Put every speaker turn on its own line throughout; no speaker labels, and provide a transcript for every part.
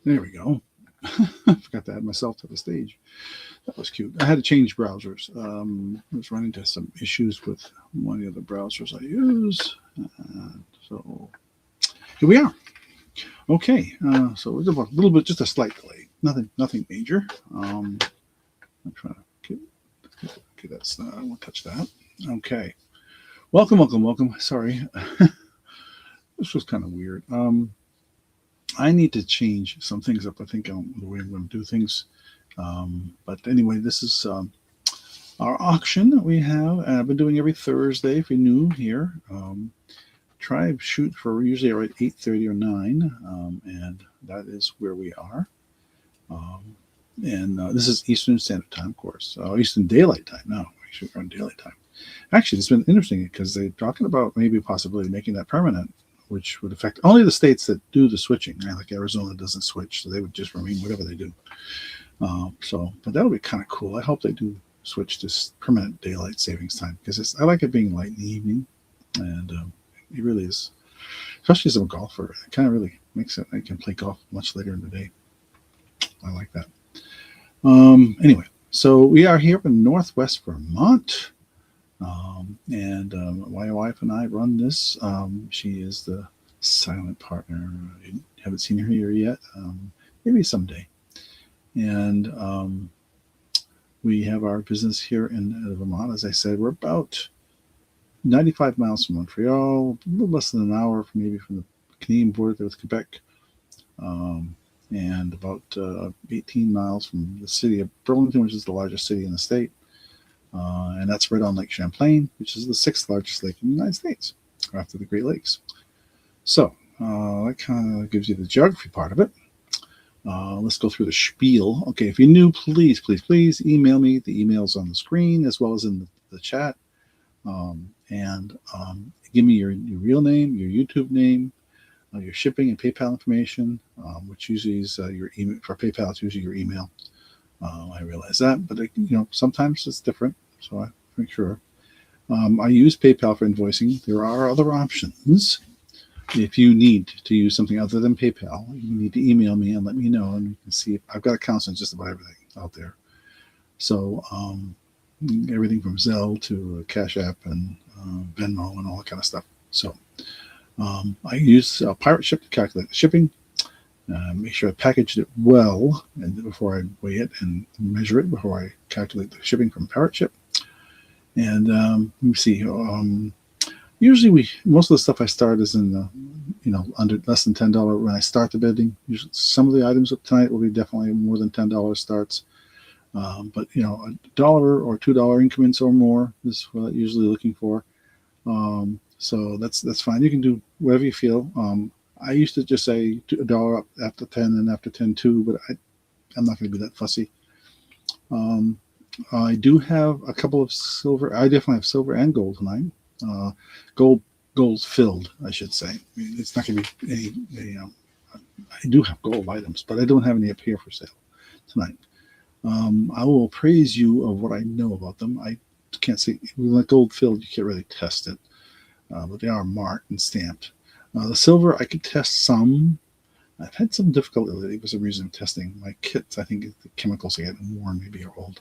There we go. I forgot to add myself to the stage. That was cute. I had to change browsers. I was running into some issues with one of the other browsers I use. So here we are. Okay, so it's about a little bit, just a slight delay. Nothing major. I'm trying to get that. I won't touch that. Okay. Welcome. Sorry, this was kind of weird. I need to change some things up. I think the way I'm going to do things. But anyway, this is our auction that we have. And I've been doing every Thursday. If you're new here, try and shoot for usually around 8:30 or 9, and that is where we are. And this is Eastern Standard Time, of course. Eastern Daylight Time. No, we should run Daylight Time. Actually, it's been interesting because they're talking about maybe possibly making that permanent, which would affect only the states that do the switching. Right? Like Arizona doesn't switch, so they would just remain whatever they do. But that'll be kind of cool. I hope they do switch to permanent daylight savings time because I like it being light in the evening, and it really is, especially as a golfer. It kind of really makes it. I can play golf much later in the day. I like that. Anyway, so we are here in Northwest Vermont. And my wife and I run this. She is the silent partner. I haven't seen her here yet. Maybe someday. And we have our business here in Vermont. As I said, we're about 95 miles from Montreal, a little less than an hour maybe from the Canadian border with Quebec, and about 18 miles from the city of Burlington, which is the largest city in the state. And that's right on Lake Champlain, which is the 6th largest lake in the United States, after the Great Lakes. So that kind of gives you the geography part of it. Let's go through the spiel. Okay, if you're new, please email me. The email's on the screen as well as in the chat. And give me your real name, your YouTube name, your shipping and PayPal information, which usually is your email. For PayPal, it's usually your email. I realize that, but sometimes it's different, so I make sure. I use PayPal for invoicing. There are other options. If you need to use something other than PayPal, you need to email me and let me know, and you can see I've got accounts on just about everything out there. So everything from Zelle to Cash App and Venmo and all that kind of stuff. So I use Pirate Ship to calculate the shipping. Make sure I packaged it well and before I weigh it and measure it before I calculate the shipping from Pirate Ship. And let me see. Usually, most of the stuff I start is in the, under less than $10 when I start the bidding. Usually, some of the items up tonight will be definitely more than $10 starts. But $1 or $2 increments or more is what I'm usually looking for. So that's fine. You can do whatever you feel. I used to just say $1 up after 10 and after 10 too, but I'm not going to be that fussy. I do have a couple of silver. I definitely have silver and gold tonight. Gold filled, I should say. I mean, it's not going to be any. I do have gold items, but I don't have any up here for sale tonight. I will praise you of what I know about them. I can't say with gold filled, you can't really test it, but they are marked and stamped. The silver, I could test some. I've had some difficulty for some reason of testing my kits. I think the chemicals are getting worn, maybe are old.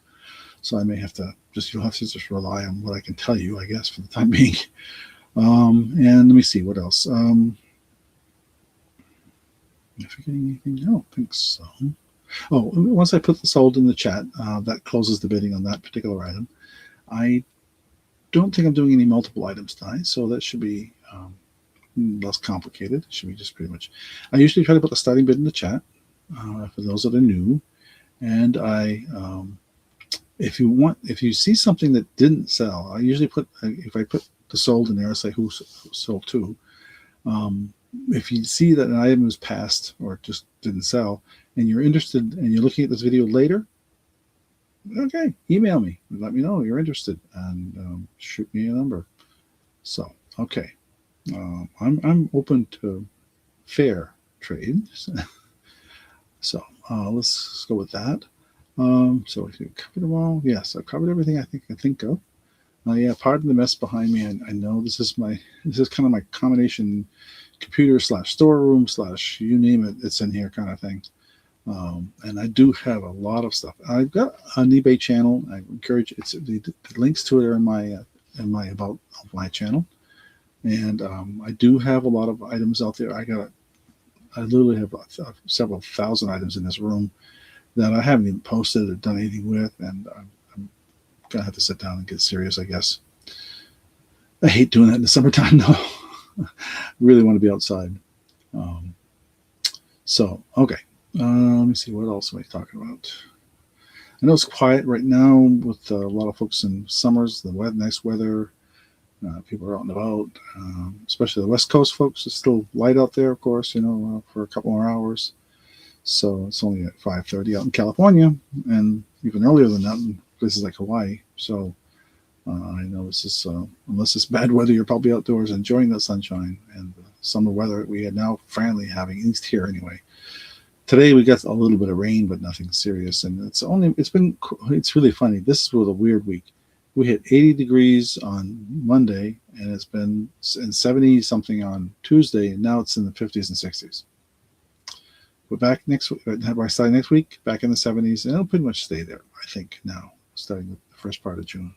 So I may have to you'll have to just rely on what I can tell you, I guess, for the time being. And let me see, what else? Am I forgetting anything? I don't think so. Oh, once I put the sold in the chat, that closes the bidding on that particular item. I don't think I'm doing any multiple items tonight, so that should be less complicated. It should be just pretty much. I usually try to put the starting bid in the chat for those that are new, and if you see something that didn't sell, I usually put if I put the sold in there, I say who sold to. If you see that an item was passed or just didn't sell, and you're interested and you're looking at this video later, okay, email me and let me know you're interested and shoot me a number. So okay. I'm open to fair trade, so let's go with that. So if you covered them all, yes, I've covered everything I think of. Yeah, pardon the mess behind me. I know this is kind of my combination computer / storeroom / you name it, it's in here kind of thing. And I do have a lot of stuff. I've got an eBay channel. I encourage the links to it are in my about of my channel, and I do have a lot of items out there. I literally have several thousand items in this room that I haven't even posted or done anything with, and I'm gonna have to sit down and get serious, I guess. I hate doing that in the summertime, though. I really want to be outside. Um, okay. Let me see. What else am I talking about? I know it's quiet right now with a lot of folks in summers, the nice weather. People are out and about, especially the West Coast folks. It's still light out there, of course, for a couple more hours. So it's only at 5:30 out in California, and even earlier than that in places like Hawaii. So I know this is, unless it's bad weather, you're probably outdoors enjoying the sunshine and the summer weather we are now finally having, at least here anyway. Today we got a little bit of rain, but nothing serious, and it's really funny. This was a weird week. We hit 80 degrees on Monday, and it's been in 70 something on Tuesday, and now it's in the 50s and 60s. But back next week, by starting next week, back in the 70s, and it'll pretty much stay there, I think, now, starting with the first part of June.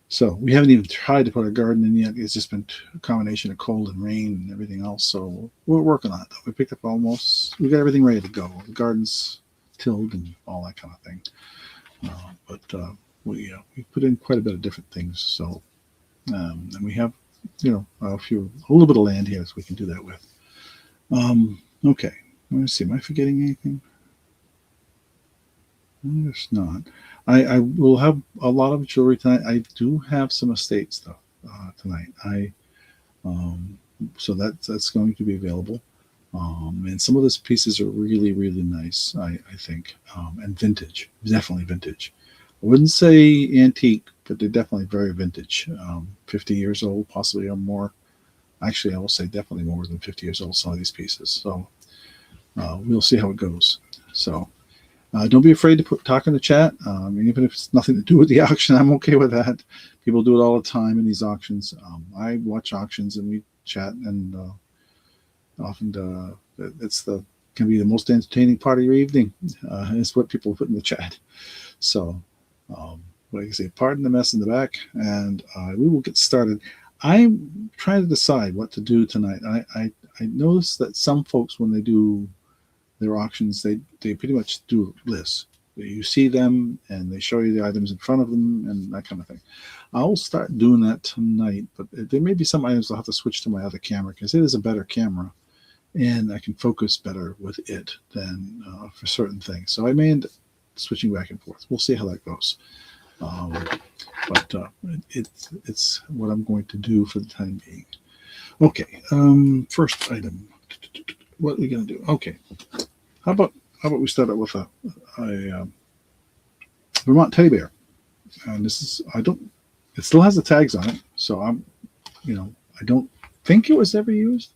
So we haven't even tried to put our garden in yet. It's just been a combination of cold and rain and everything else. So we're working on it, though. We got everything ready to go. The garden's tilled and all that kind of thing. But we put in quite a bit of different things. So and we have, a little bit of land here, so we can do that with. Okay. Let me see. Am I forgetting anything? I guess not. I will have a lot of jewelry tonight. I do have some estate stuff tonight. So that's going to be available. And some of those pieces are really, really nice, I think, and vintage, definitely vintage. I wouldn't say antique, but they're definitely very vintage. 50 years old, possibly or more. Actually, I will say definitely more than 50 years old, some of these pieces. So we'll see how it goes. So don't be afraid to talk in the chat. Even if it's nothing to do with the auction, I'm okay with that. People do it all the time in these auctions. I watch auctions and we chat, and often can be the most entertaining part of your evening. Is what people put in the chat. So, like I say, pardon the mess in the back, and we will get started. I'm trying to decide what to do tonight. I noticed that some folks, when they do their auctions, they pretty much do lists. You see them and they show you the items in front of them and that kind of thing. I'll start doing that tonight, but there may be some items I'll have to switch to my other camera because it is a better camera and I can focus better with it than for certain things. So I may end up switching back and forth. We'll see how that goes. But it's what I'm going to do for the time being. Okay, first item. What are we going to do? Okay. How about we start out with a Vermont teddy bear, and this is it still has the tags on it, so I don't think it was ever used.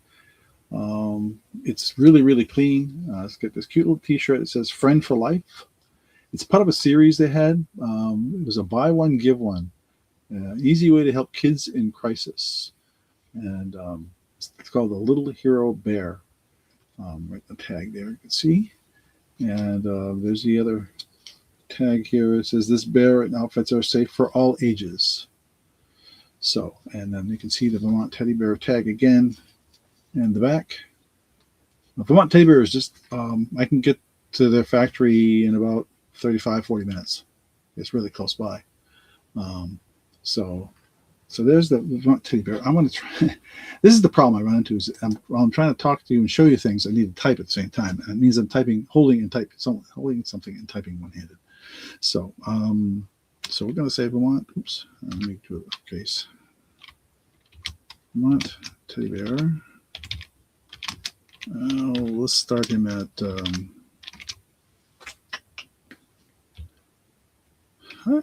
It's really, really clean. It's got this cute little T-shirt that says "Friend for Life." It's part of a series they had. It was a buy one give one, easy way to help kids in crisis, and it's called the Little Hero Bear. Right, the tag there, you can see. And there's the other tag here. It says, "This bear and outfits are safe for all ages." So, and then you can see the Vermont teddy bear tag again in the back. The Vermont teddy bear is just, I can get to their factory in about 35-40 minutes. It's really close by. So there's the Vermont teddy bear. I'm going to try. This is the problem I run into. Is while I'm trying to talk to you and show you things, I need to type at the same time. And it means I'm holding something and typing one-handed. So, so we're going to say Vermont. Oops. Let me do a case. Vermont teddy bear. Let's start him at.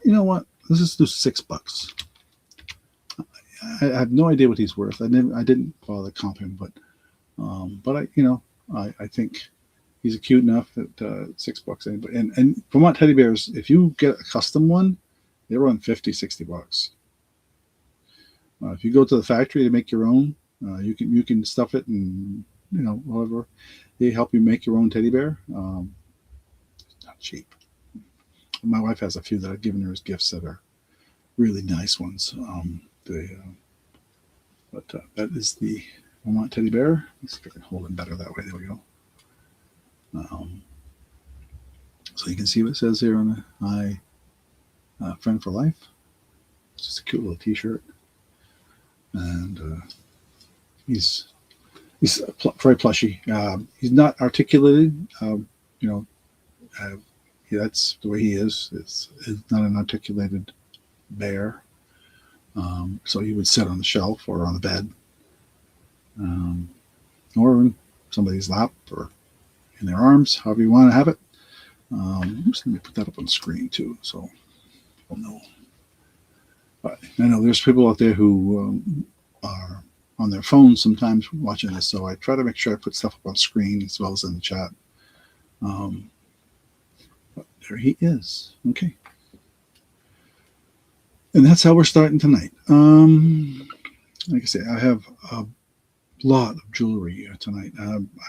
You know what? Let's just do $6. I have no idea what he's worth. I didn't bother to comp him, but I think he's cute enough at $6 anybody. And Vermont teddy bears, if you get a custom one, they run $50-$60. If you go to the factory to make your own, you can stuff it and however they help you make your own teddy bear. not cheap. My wife has a few that I've given her as gifts that are really nice ones. That is the Mote teddy bear. Let's see if I can hold him better that way. There we go. So you can see what it says here on the friend for life. It's just a cute little T-shirt, and he's very plushy. He's not articulated. That's the way he is. It's not an articulated bear. So he would sit on the shelf or on the bed, or in somebody's lap or in their arms, however you want to have it. Oops, let me put that up on the screen too, so people know. But I know there's people out there who are on their phones sometimes watching this, so I try to make sure I put stuff up on screen as well as in the chat. But there he is. Okay. And that's how we're starting tonight. Like I say, I have a lot of jewelry tonight.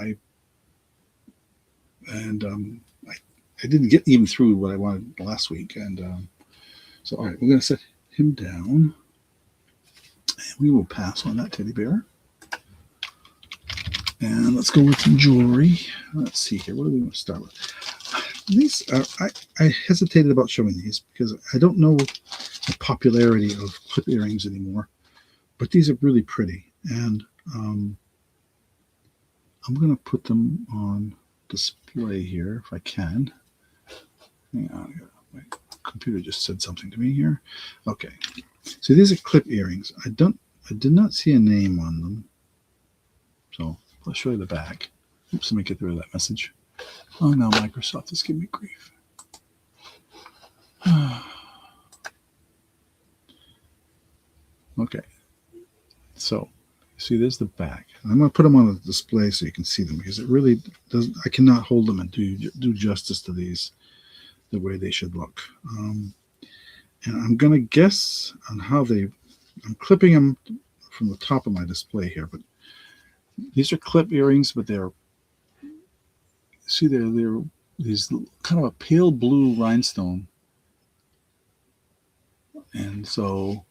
I didn't get even through what I wanted last week, and so all right, we're going to set him down, and we will pass on that teddy bear. And let's go with some jewelry. Let's see here. What do we want to start with? These are, I hesitated about showing these because I don't know the popularity of clip earrings anymore, but these are really pretty, and I'm going to put them on display here if I can. Hang on, my computer just said something to me here. Okay, so these are clip earrings. I did not see a name on them, so I'll show you the back. Oops, let me get rid of that message. Oh no, Microsoft is giving me grief. Okay, so see, there's the back. I'm going to put them on the display so you can see them, because it really doesn't. I cannot hold them and do justice to these the way they should look. And I'm going to guess on how I'm clipping them from the top of my display here, but these are clip earrings, but they're these kind of a pale blue rhinestone, and so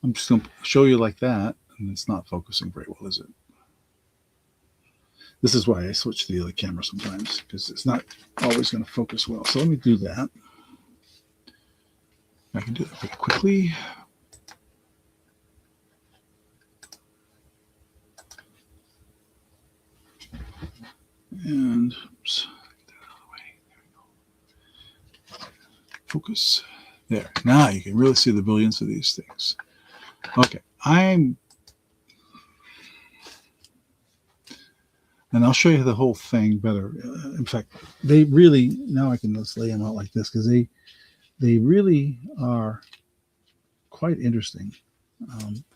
I'm just going to show you like that, and it's not focusing very well, is it? This is why I switch to the other camera sometimes, because it's not always going to focus well. So let me do that. I can do that pretty quickly. And oops, get that out of the way. There we go. Focus. There. Now you can really see the brilliance of these things. Okay, and I'll show you the whole thing better. In fact, they really, now I can just lay them out like this, because they really are quite interesting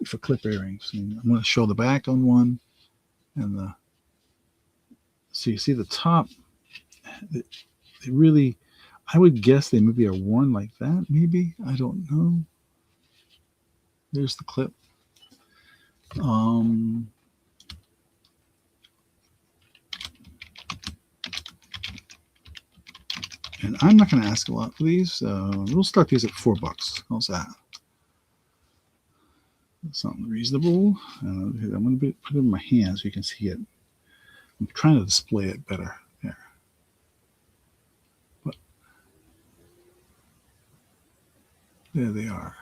for clip earrings. And I'm going to show the back on one, and so you see the top. They really, I would guess they maybe are worn like that. Maybe, I don't know. There's the clip. And I'm not going to ask a lot for these. We'll start these at $4. How's that? That's something reasonable. I'm going to put it in my hand so you can see it. I'm trying to display it better here. But there they are.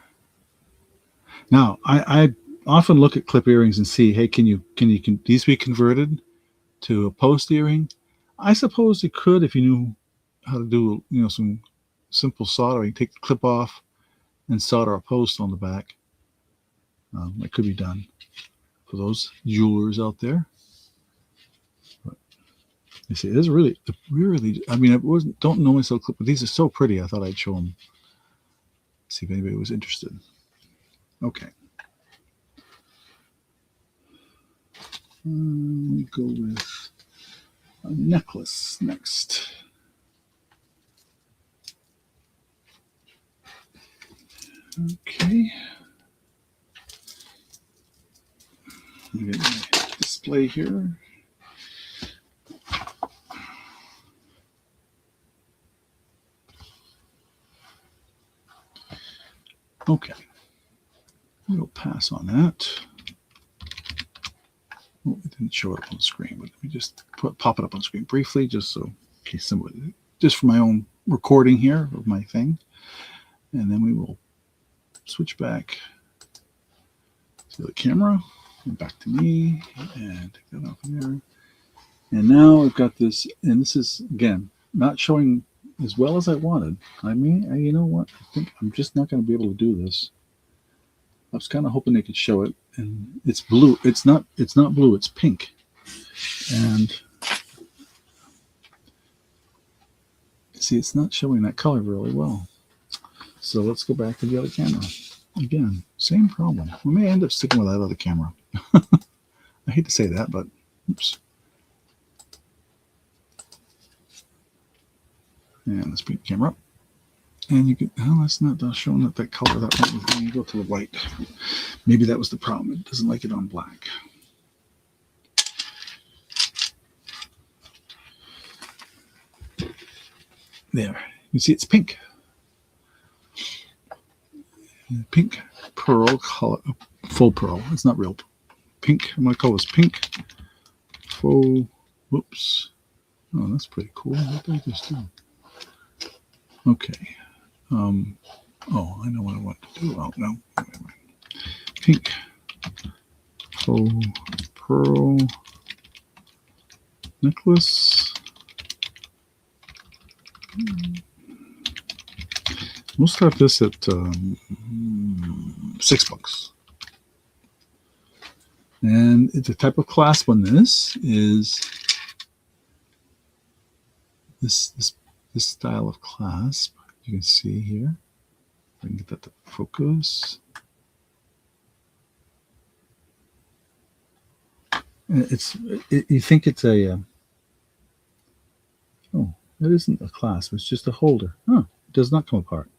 Now, I often look at clip earrings and see, hey, can these be converted to a post earring? I suppose it could if you knew how to do, some simple soldering. Take the clip off and solder a post on the back. That could be done for those jewelers out there. But you see, it is really. I mean, don't normally sell clip, but these are so pretty. I thought I'd show them. See if anybody was interested. Okay. Let me go with a necklace next. Okay. Let me get my display here. Okay, we'll pass on that. Oh, it didn't show it up on the screen, but let me just pop it up on the screen briefly, just so in case somebody, just for my own recording here of my thing. And then we will switch back to the camera and back to me and take that off there. And now I've got this, and this is, again, not showing as well as I wanted. I mean, you know what? I think I'm just not going to be able to do this. I was kind of hoping they could show it, and it's blue. It's not blue. It's pink, and see, it's not showing that color really well. So let's go back to the other camera. Again, same problem. We may end up sticking with that other camera. I hate to say that, but oops. And let's bring the camera up. And you can, oh, that's not showing that color that right. When you go to the white, maybe that was the problem. It doesn't like it on black. There, you see it's pink. Pink pearl color, full pearl. It's not real pink. I'm gonna call this pink. Faux. Whoops. Oh, that's pretty cool. What did I just do? Okay. Oh, I know what I want to do. Oh, no. Pink. Faux pearl necklace. We'll start this at $6. And the type of clasp on this is this style of clasp. You can see here. I can get that to focus. You think it's a oh, it isn't a clasp. It's just a holder. Huh? It does not come apart.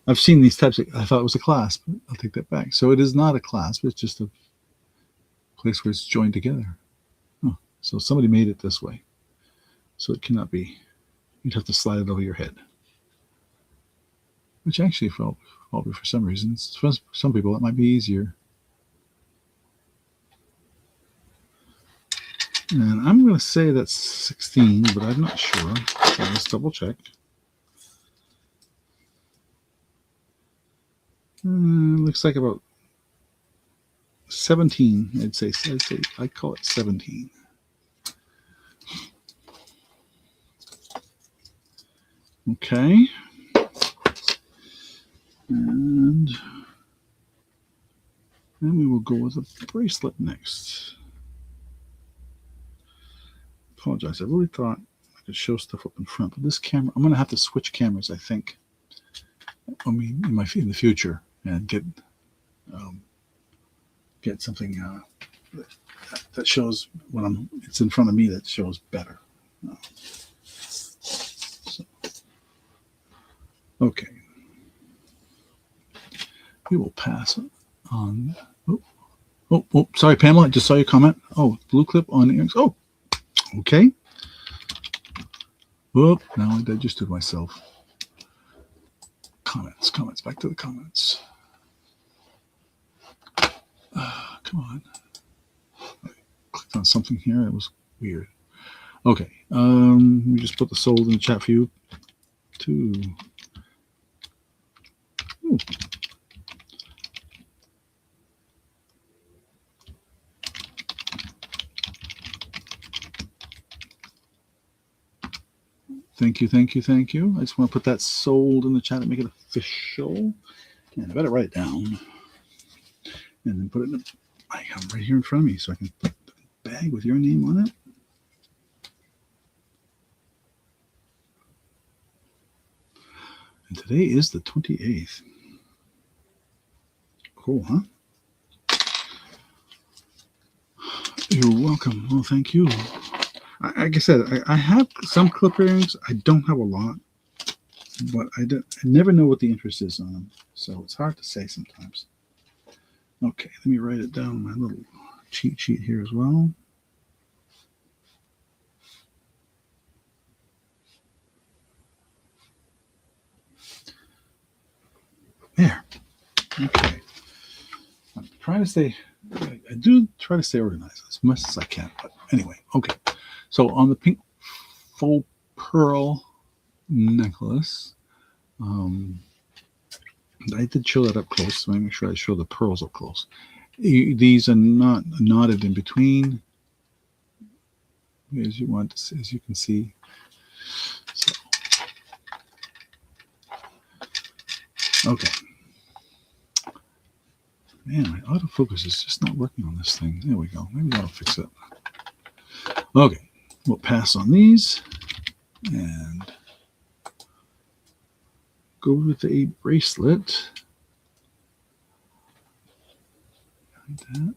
I've seen these types. I thought it was a clasp. I'll take that back. So it is not a clasp. It's just a place where it's joined together. Oh, so somebody made it this way. So it cannot be. You'd have to slide it over your head. Which actually, for some reasons, for some people, it might be easier. And I'm going to say that's 16, but I'm not sure. So let's double check. Looks like about 17. I'd call it 17. Okay. And then we will go with a bracelet next. Apologize. I really thought I could show stuff up in front, but this camera, I'm going to have to switch cameras, I think. I mean, in the future, and get something that shows when it's in front of me that shows better. So, okay. We will pass on. Oh, sorry, Pamela. I just saw your comment. Oh, blue clip on earrings. Oh, okay. Whoop, now I digested myself. Comments. Back to the comments. Come on. I clicked on something here. It was weird. Okay. We just put the sold in the chat for you. 2. Ooh. Thank you. I just want to put that sold in the chat and make it official. And I better write it down. And then put it in I have it right here in front of me so I can put the bag with your name on it. And today is the 28th. Cool, huh? You're welcome. Well, thank you. Like I said, I have some clip earrings. I don't have a lot, but I never know what the interest is on them, so it's hard to say sometimes. Okay, let me write it down on my little cheat sheet here as well. There. Okay. I'm trying to stay, I do try to stay organized as much as I can. But anyway, okay. So on the pink faux pearl necklace, I did show that up close. So let me make sure I show the pearls up close. These are not knotted in between, as you want to see, as you can see. So, okay. Man, my autofocus is just not working on this thing. There we go. Maybe that'll fix it. Okay, we'll pass on these and go with a bracelet. Like that.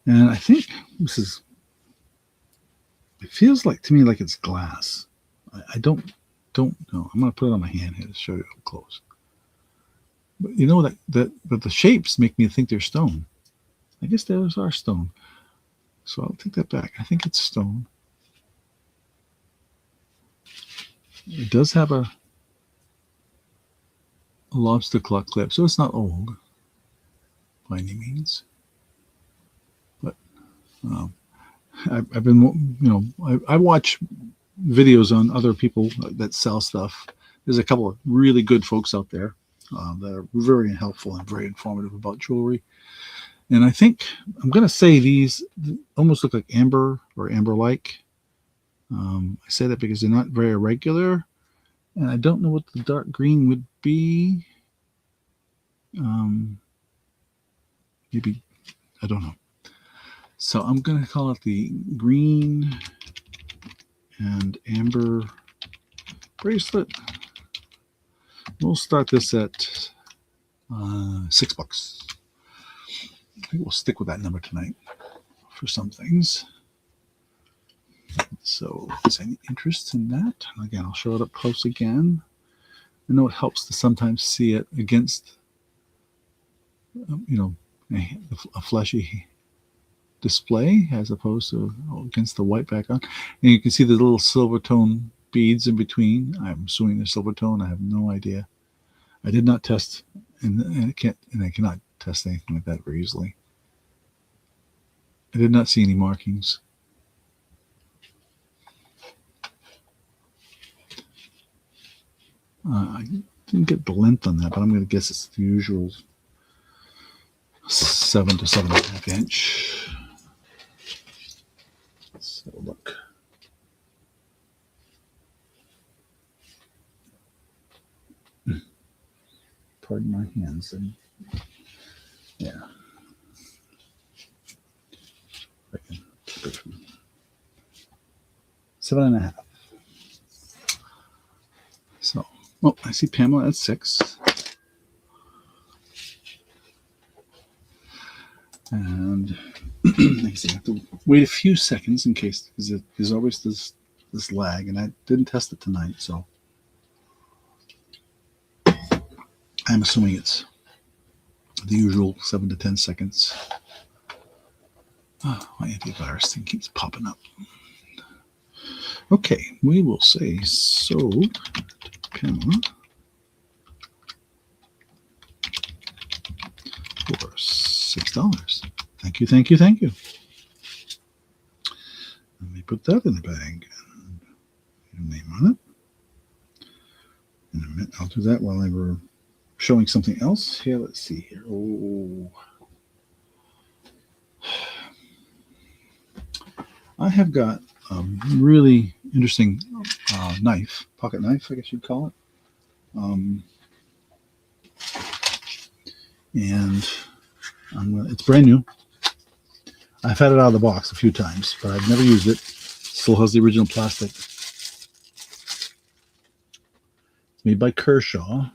And I think this is, it feels like to me like it's glass. I don't know. I'm going to put it on my hand here to show you up close. But you know that the shapes make me think they're stone. I guess those are stone. So I'll take that back. I think it's stone. It does have a lobster claw clip, so it's not old by any means. But I've been, I watch videos on other people that sell stuff. There's a couple of really good folks out there that are very helpful and very informative about jewelry. And I think I'm going to say these almost look like amber or amber-like. I say that because they're not very irregular. And I don't know what the dark green would be. Maybe, I don't know. So I'm going to call it the green and amber bracelet. We'll start this at $6. I think we'll stick with that number tonight for some things. So if there's any interest in that, again, I'll show it up close again. I know it helps to sometimes see it against, a fleshy display as opposed to against the white background. And you can see the little silver tone beads in between. I'm assuming they're silver tone. I have no idea. I did not test, and I cannot test anything like that very easily. I did not see any markings. I didn't get the length on that, but I'm going to guess it's the usual 7 to 7.5 inch. So look. Pardon my hands. And yeah. I can keep it from 7.5. So, oh, I see Pamela at 6. And I have to wait a few seconds in case, because there's always this lag, and I didn't test it tonight, so I'm assuming it's the usual 7 to 10 seconds. Oh, my antivirus thing keeps popping up. Okay, we will say sold to Pamela for $6. Thank you, thank you, thank you. Let me put that in the bag. Your name on it. In a minute, I'll do that while I were showing something else. Here, let's see here. Oh, I have got a really interesting knife, pocket knife, I guess you'd call it. And it's brand new. I've had it out of the box a few times, but I've never used it. Still has the original plastic. It's made by Kershaw.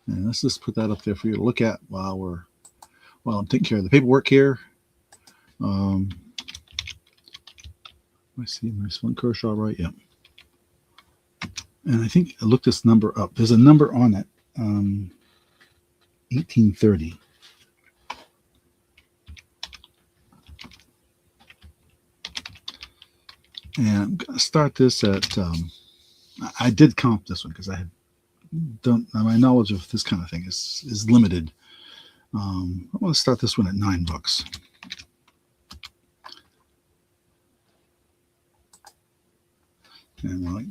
And let's just put that up there for you to look at while I'm taking care of the paperwork here. I see nice one, Kershaw, right? Yep. And I think I looked this number up. There's a number on it, 1830. And I'm going to start this at, I did comp this one because I had my knowledge of this kind of thing is limited. I'm going to start this one at $9. And while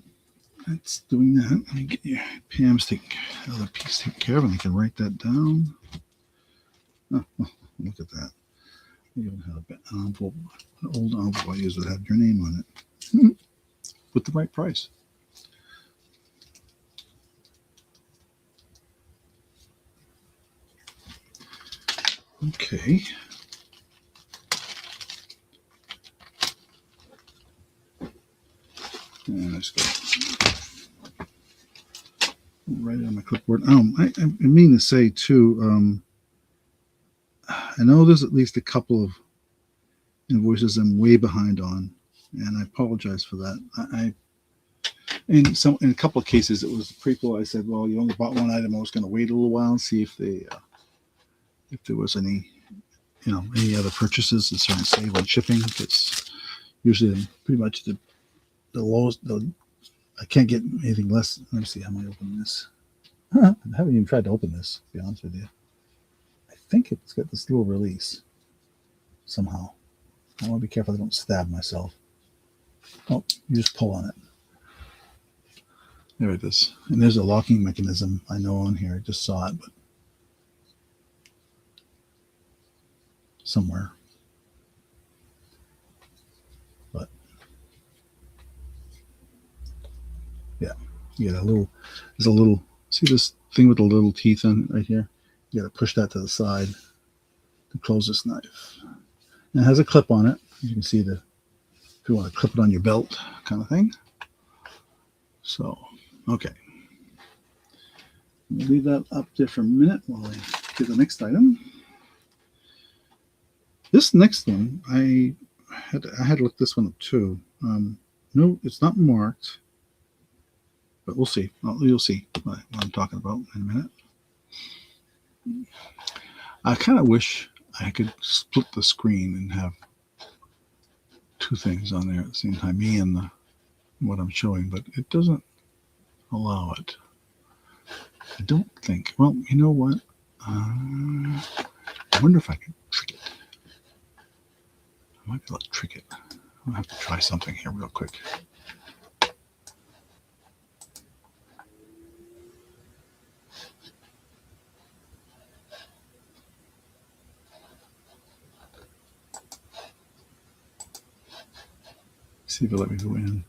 that's doing that, let me get your Pam's other piece taken care of, and I can write that down. Oh, look at that. You even have an envelope, an old envelope I used that had your name on it. With the right price. Okay. And let's go right on my clipboard. I mean to say too, I know there's at least a couple of invoices I'm way behind on, and I apologize for that. In a couple of cases, it was people. I said, "Well, you only bought one item. I was going to wait a little while and see if there was any other purchases and trying to save on shipping. Because usually, pretty much the lowest. I can't get anything less. Let me see how am I opening this. I haven't even tried to open this. To be honest with you, I think it's got this little release somehow. I want to be careful I don't stab myself. Oh, you just pull on it. There it is. And there's a locking mechanism I know on here. I just saw it, but somewhere. But yeah, you get there's a little, see this thing with the little teeth on it right here? You got to push that to the side to close this knife. And it has a clip on it. You can see if you want to clip it on your belt kind of thing. So, okay. We'll leave that up there for a minute while I get the next item. This next one, I had to look this one up too. No, it's not marked, but we'll see. You'll see what I'm talking about in a minute. I kind of wish I could split the screen and have two things on there at the same time, me and what I'm showing, but it doesn't allow it. I don't think. Well, you know what? I wonder if I can trick it. I might be able to trick it. I'll have to try something here real quick. See if it'll let me go in.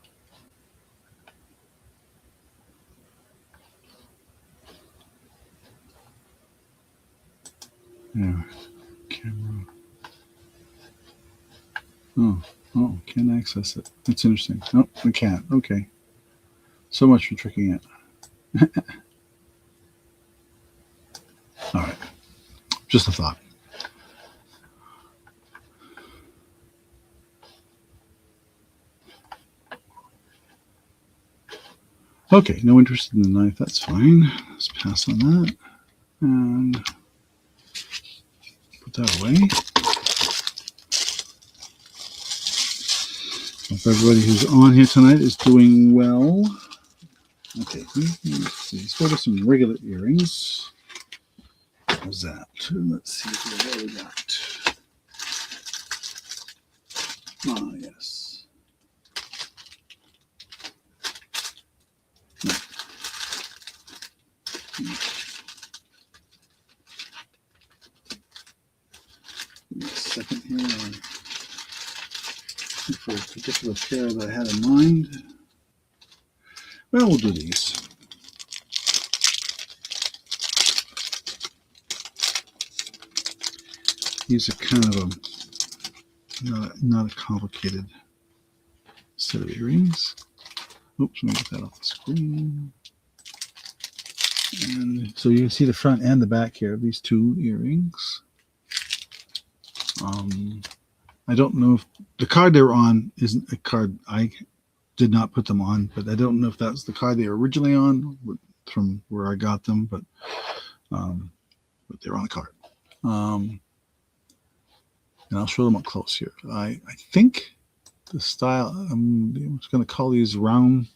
Yeah, camera. Oh, can't access it. That's interesting. Oh, we can't. Okay. So much for tricking it. All right. Just a thought. Okay, no interest in the knife. That's fine. Let's pass on that. And put that away. Hope everybody who's on here tonight is doing well. Okay, let's see. Let's go to some regular earrings. How's that? Let's see what we got. Ah, yes. No. Give me a second here. For a particular pair that I had in mind. Well, we'll do these. These are kind of not a complicated set of earrings. Oops, let me get that off the screen. And so you can see the front and the back here of these two earrings. I don't know if the card they're on isn't a card I did not put them on, but I don't know if that's the card they were originally on from where I got them, but they're on the card. And I'll show them up close here. I think the style, I'm just going to call these round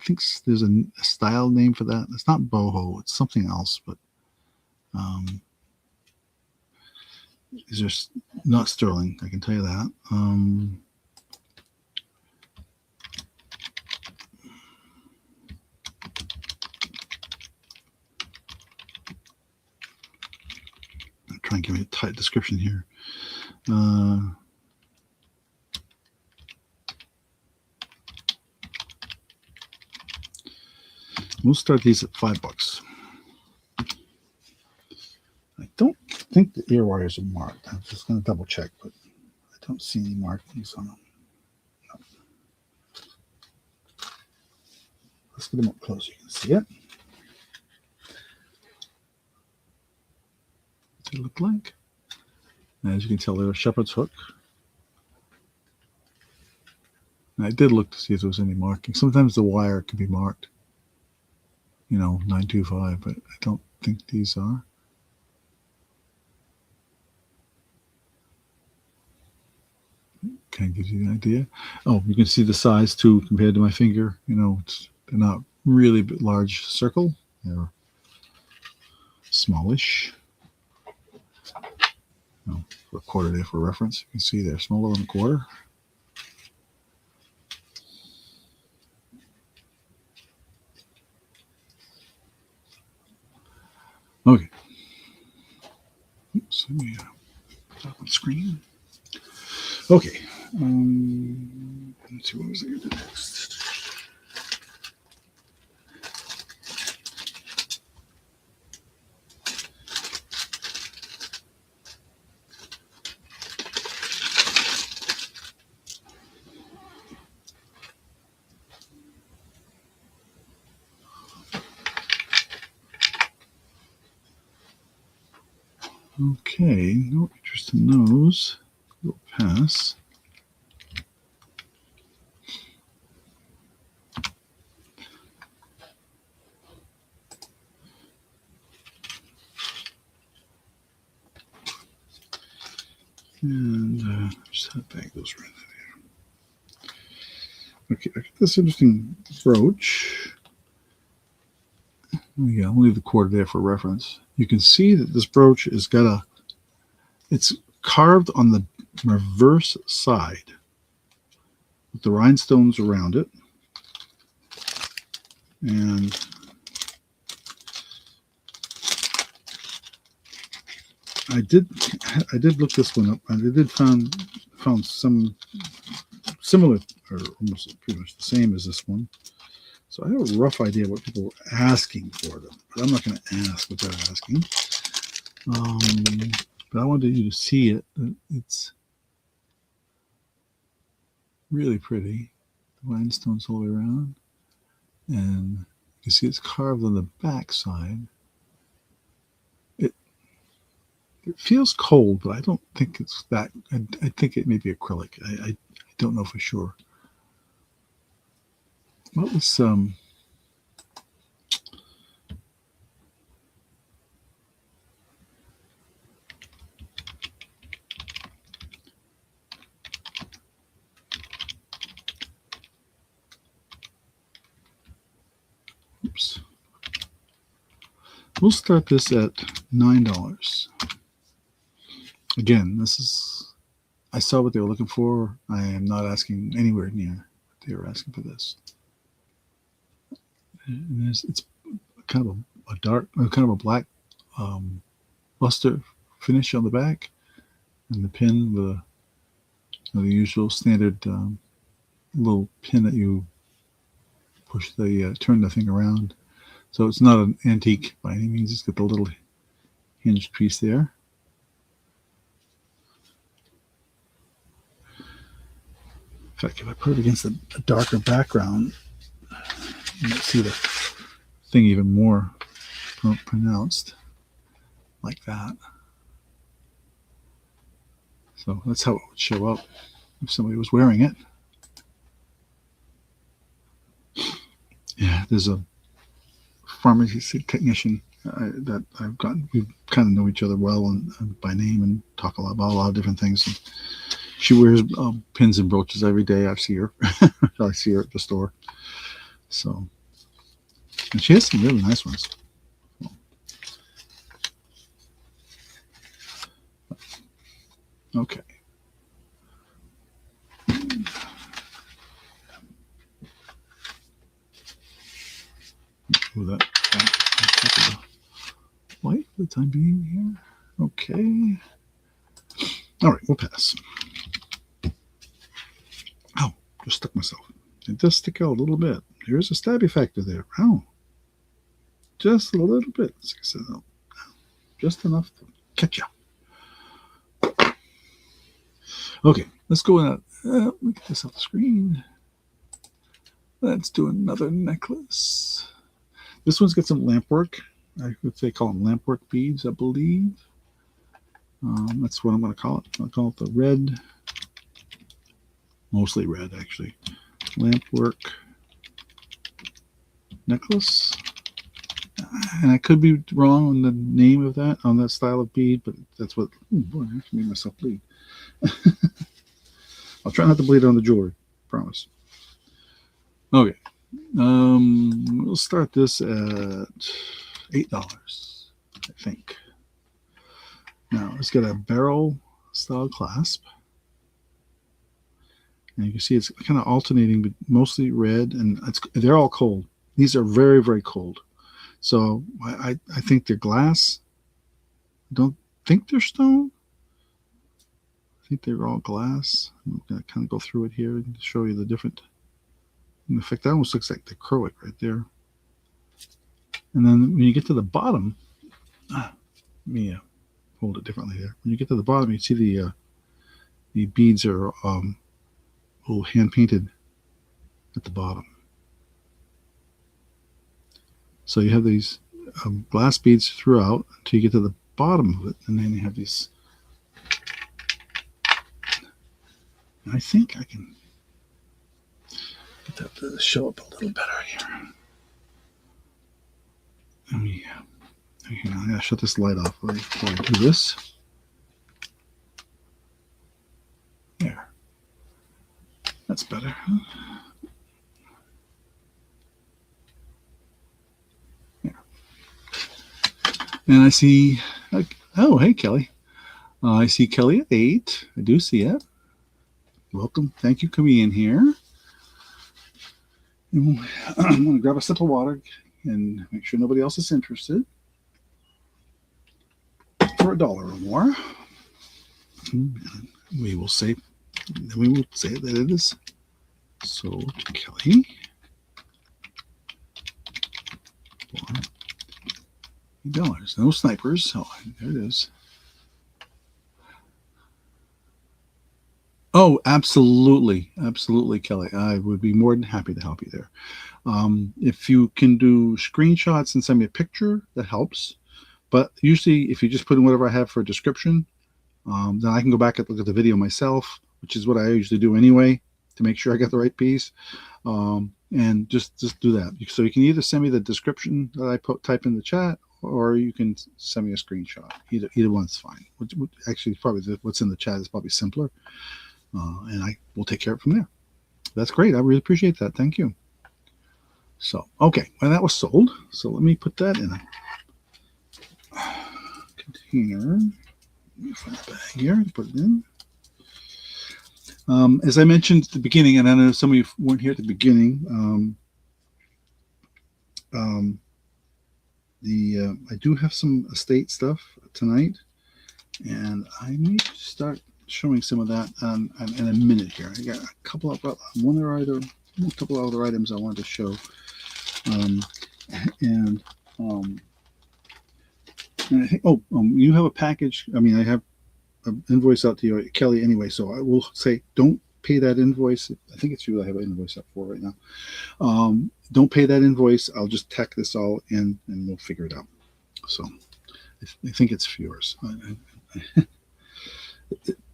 think there's a style name for that. It's not boho. It's something else, but these are not sterling. I can tell you that. I'm trying to give you a tight description here. We'll start these at $5. I don't think the ear wires are marked. I'm just going to double check, but I don't see any markings on them. No. Let's get them up close so you can see it. What they look like. As you can tell, they're a shepherd's hook. And I did look to see if there was any marking. Sometimes the wire can be marked, 925, but I don't think these are. Kind of gives you an idea. Oh, you can see the size too compared to my finger. They're not really large circle. They're smallish. For a quarter there for reference. You can see they're smaller than a quarter. Okay. Oops, let me put up on screen. Okay. Let's see, what was I going to do next? Okay, no interest in those. We'll pass. And just how bag those right in there. Okay, I got this interesting brooch. Yeah, I'll leave the quarter there for reference. You can see that this brooch has got it's carved on the reverse side with the rhinestones around it. And I did look this one up, and I did found some similar, or almost pretty much the same as this one. So I have a rough idea what people were asking for them, but I'm not going to ask what they're asking. But I wanted you to see it. It's really pretty. The rhinestones all the way around, and you can see it's carved on the back side. It feels cold, but I don't think it's that. I think it may be acrylic. I don't know for sure. What was oops. We'll start this at $9. Again, I saw what they were looking for. I am not asking anywhere near what they were asking for this. And it's kind of a dark, kind of a black luster finish on the back, and the pin with the usual standard little pin that you push turn the thing around. So it's not an antique by any means. It's got the little hinged piece there. In fact, if I put it against a darker background, you might see the thing even more pronounced, like that. So that's how it would show up if somebody was wearing it. Yeah, there's a pharmacy technician that I've gotten. We kind of know each other well and by name, and talk about a lot of different things. And she wears pins and brooches every day. I see her. I see her at the store. So And she has some really nice ones. Okay. Ooh, that light for the time being here. Okay. All right, we'll pass. Oh, just stuck myself. It does stick out a little bit. There's a stabby factor there. Oh, just a little bit. Like I said, just enough to catch you. Okay, let's go in. Let me get this off the screen. Let's do another necklace. This one's got some lamp work. I would say call them lamp work beads, I believe. That's what I'm going to call it. I'll call it the red, mostly red actually, lamp work necklace. And I could be wrong on the name of that, on that style of bead, but that's what, oh boy, I actually made myself bleed. I'll try not to bleed on the jewelry, promise. Okay, we'll start this at $8, I think. Now, it's got a barrel style clasp. And you can see it's kind of alternating, but mostly red, and they're all cold. These are very, very cold. So I think they're glass. Don't think they're stone. I think they're all glass. I'm going to kind of go through it here and show you the different. In fact, that almost looks like the acrylic right there. And then when you get to the bottom, let me hold it differently there. When you get to the bottom, you see the beads are a little hand painted at the bottom. So you have these glass beads throughout until you get to the bottom of it, and then you have these. I think I can get that to show up a little better here. Let me. I gotta shut this light off before I do this. There. That's better. Huh? And I see, oh, hey, Kelly. I see Kelly at 8. I do see it. Welcome. Thank you for coming in here. And I'm going to grab a sip of water and make sure nobody else is interested. For $1 or more. We will say that it is sold to Kelly. $8. No snipers. Oh, there it is. Oh, absolutely. Absolutely, Kelly. I would be more than happy to help you there. If you can do screenshots and send me a picture, that helps. But usually, if you just put in whatever I have for a description, then I can go back and look at the video myself, which is what I usually do anyway, to make sure I got the right piece. And just do that. So you can either send me the description that I type in the chat, or you can send me a screenshot. Either one's fine. Actually, probably what's in the chat is probably simpler, and I will take care of it from there. That's great. I really appreciate that. Thank you. So, okay, well, that was sold. So let me put that in a container. Let me find the bag here and put it in. As I mentioned at the beginning, and I know some of you weren't here at the beginning, I do have some estate stuff tonight, and I may start showing some of that in a minute here. I got a couple of couple other items I wanted to show, and I think, you have a package. I mean, I have an invoice out to you, Kelly, anyway, so I will say don't pay that invoice. I think it's you that I have an invoice up for right now. Don't pay that invoice. I'll just tack this all in and we'll figure it out. So I think it's for yours. That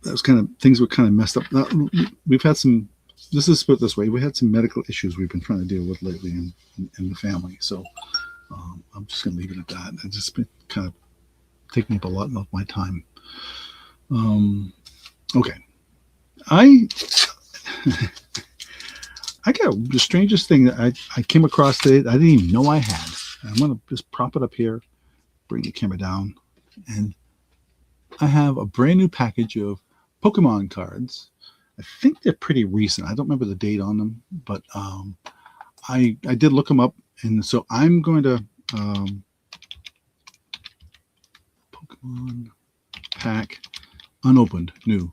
was kind of, things were kind of messed up. We've had some, this is put this way, we had some medical issues we've been trying to deal with lately in the family. So I'm just going to leave it at that. It's just been kind of taking up a lot of my time. Okay. I I got the strangest thing that I came across today. I didn't even know I had. I'm going to just prop it up here, bring the camera down, and I have a brand new package of Pokemon cards. I think they're pretty recent. I don't remember the date on them, but I did look them up, and so I'm going to Pokemon pack unopened new.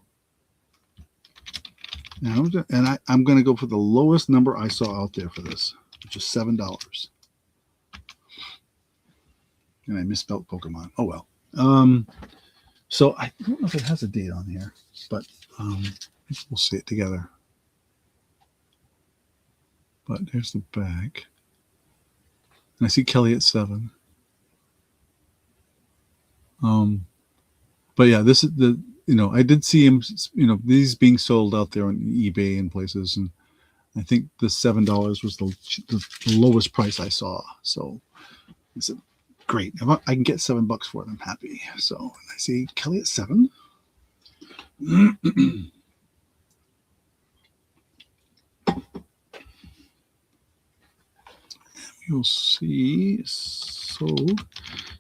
And I'm going to go for the lowest number I saw out there for this, which is $7. And I misspelled Pokemon. Oh well. So I don't know if it has a date on here, but we'll see it together. But there's the back. And I see Kelly at 7. But yeah, this is the, I did see him, these being sold out there on eBay and places. And I think the $7 was the lowest price I saw. So I said, great. If I can get $7 for it, I'm happy. So I see Kelly at 7. You'll see sold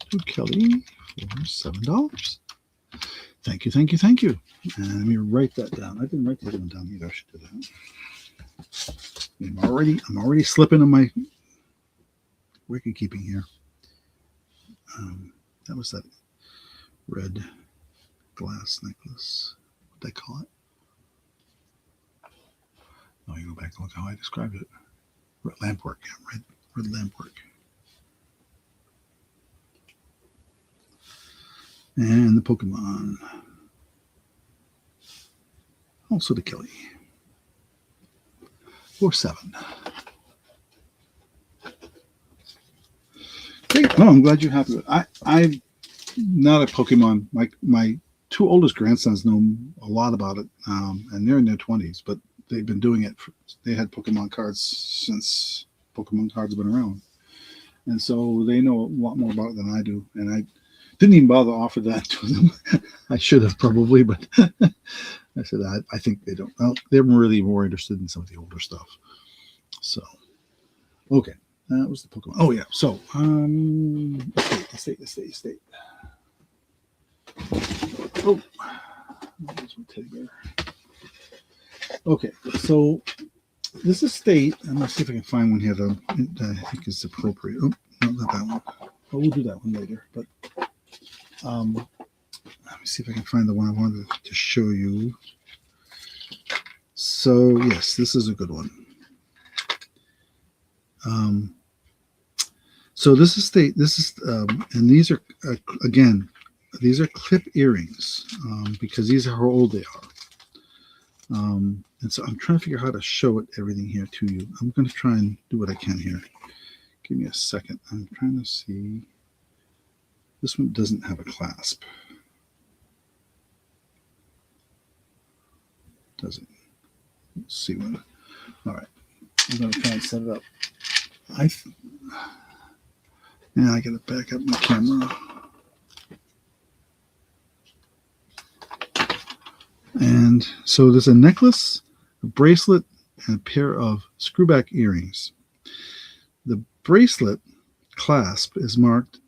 to Kelly for $7. Thank you, thank you, thank you. And let me write that down. I didn't write that one down either. I should do that. I'm already slipping in my record keeping here. That was that red glass necklace. What did I call it? Oh, you go back and look how I described it. Red lamp work. Yeah, red lamp work. And the Pokemon. Also to Kelly. For $7. Great. No, I'm glad you're happy with it. I'm not a Pokemon. My 2 oldest grandsons know a lot about it, and they're in their 20s, but they've been doing it. They had Pokemon cards since Pokemon cards have been around. And so they know a lot more about it than I do. And I didn't even bother to offer that to them. I should have probably, but I said, I think they don't. Well, they're really more interested in some of the older stuff. So, okay. That was the Pokemon. Oh, yeah. So, estate. Oh, there's my teddy bear. Okay. So, this estate, I'm going to see if I can find one here that I think is appropriate. Oh, no, not that one. Oh, we'll do that one later. But let me see if I can find the one I wanted to show you. So, yes, this is a good one. So this estate, and these are, again, these are clip earrings because these are how old they are. And so I'm trying to figure out how to show it, everything here to you. I'm going to try and do what I can here. Give me a second. I'm trying to see. This one doesn't have a clasp. Does it? Let's see what. All right. I'm going to try and set it up. Yeah, I got to back up my camera. And so there's a necklace, a bracelet, and a pair of screwback earrings. The bracelet clasp is marked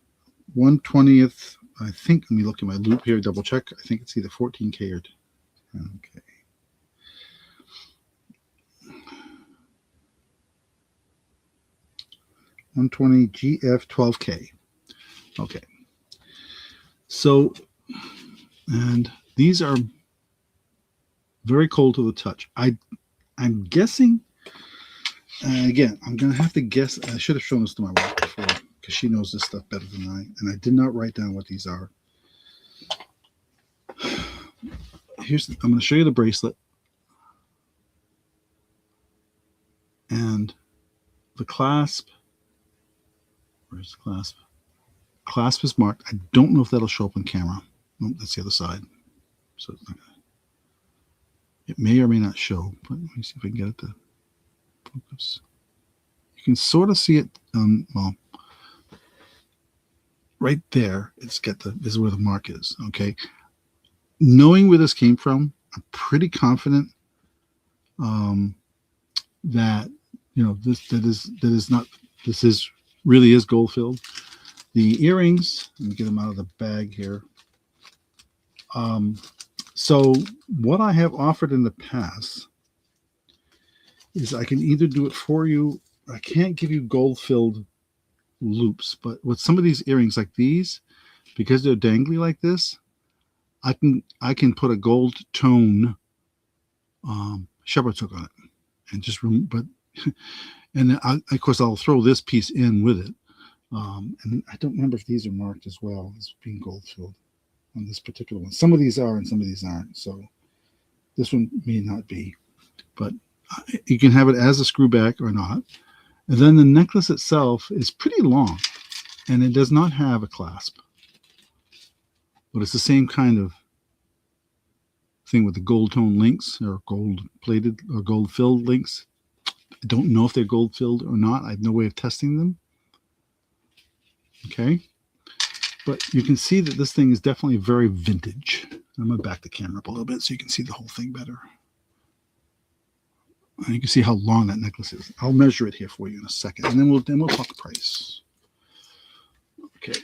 1/20th. I think, let me look at my loop here, double check. I think it's either 14K or okay. $120 GF 12K. Okay. So, and these are very cold to the touch. I'm guessing, again, I'm going to have to guess. I should have shown this to my wife before because she knows this stuff better than I, and I did not write down what these are. I'm going to show you the bracelet. And the clasp. Where's the clasp? Clasp is marked. I don't know if that'll show up on camera. Oh, that's the other side. So it may or may not show, but let me see if I can get it to focus. You can sort of see it, well, right there. This is where the mark is, okay? Knowing where this came from, I'm pretty confident that that is not, this is really is gold filled. The earrings, let me get them out of the bag here. So what I have offered in the past is I can either do it for you. I can't give you gold filled loops, but with some of these earrings like these, because they're dangly like this, I can put a gold tone shepherd's hook on it, and just but and then of course I'll throw this piece in with it. And I don't remember if these are marked as well as being gold filled on this particular one. Some of these are and some of these aren't. So this one may not be, but you can have it as a screw back or not. And then the necklace itself is pretty long, and it does not have a clasp, but it's the same kind of thing with the gold tone links or gold plated or gold filled links. I don't know if they're gold filled or not. I have no way of testing them. Okay. But you can see that this thing is definitely very vintage. I'm going to back the camera up a little bit so you can see the whole thing better. And you can see how long that necklace is. I'll measure it here for you in a second, and then we'll talk price. Okay.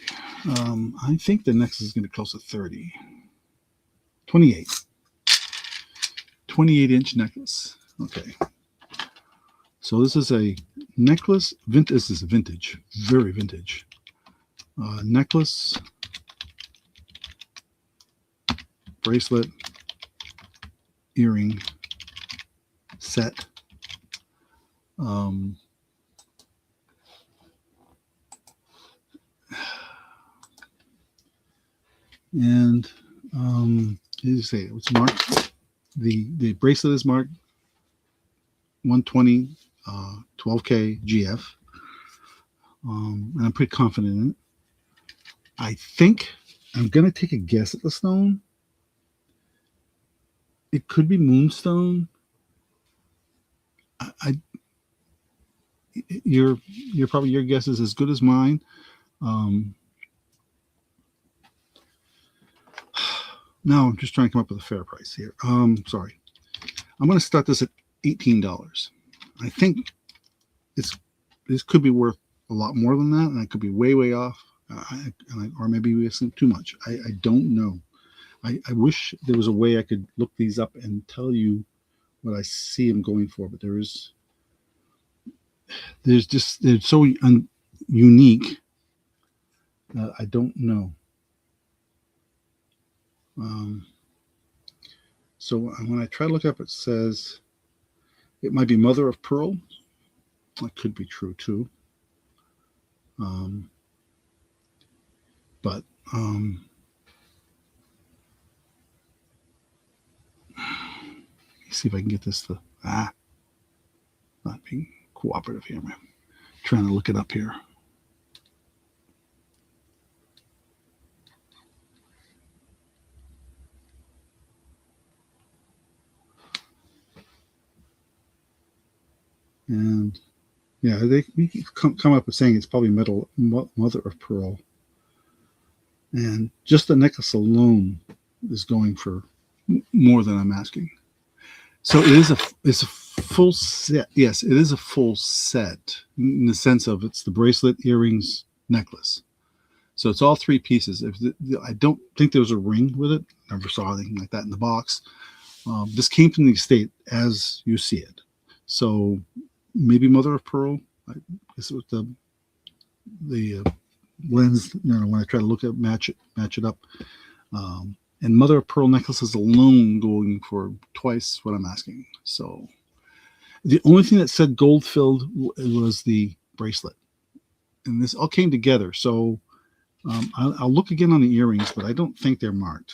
I think the necklace is going to be close to 30. 28. 28-inch necklace. Okay. So this is a necklace. This is vintage. Very vintage. Necklace, bracelet, earring set. And you say it's marked. The bracelet is marked 120 12K GF. And I'm pretty confident in it. I think I'm going to take a guess at the stone. It could be moonstone. Your guess is as good as mine. Now I'm just trying to come up with a fair price here. Sorry. I'm going to start this at $18. I think this could be worth a lot more than that, and I could be way off, or maybe we assume too much. I don't know. I wish there was a way I could look these up and tell you what I see them going for, but they're so unique that I don't know. So when I try to look up, it says it might be mother of pearl. That could be true too. But see if I can get this to not being cooperative here. I'm trying to look it up here. And yeah, they come up with saying it's probably mother of pearl. And just the necklace alone is going for more than I'm asking. So it's a full set. Yes, it is a full set in the sense of it's the bracelet, earrings, necklace. So it's all three pieces. I don't think there was a ring with it. Never saw anything like that in the box. This came from the estate as you see it. So maybe mother of pearl. I guess with the lens, when I try to look at match it up. And mother of pearl necklaces alone going for twice what I'm asking. So the only thing that said gold filled was the bracelet, and this all came together. So I'll look again on the earrings, but I don't think they're marked.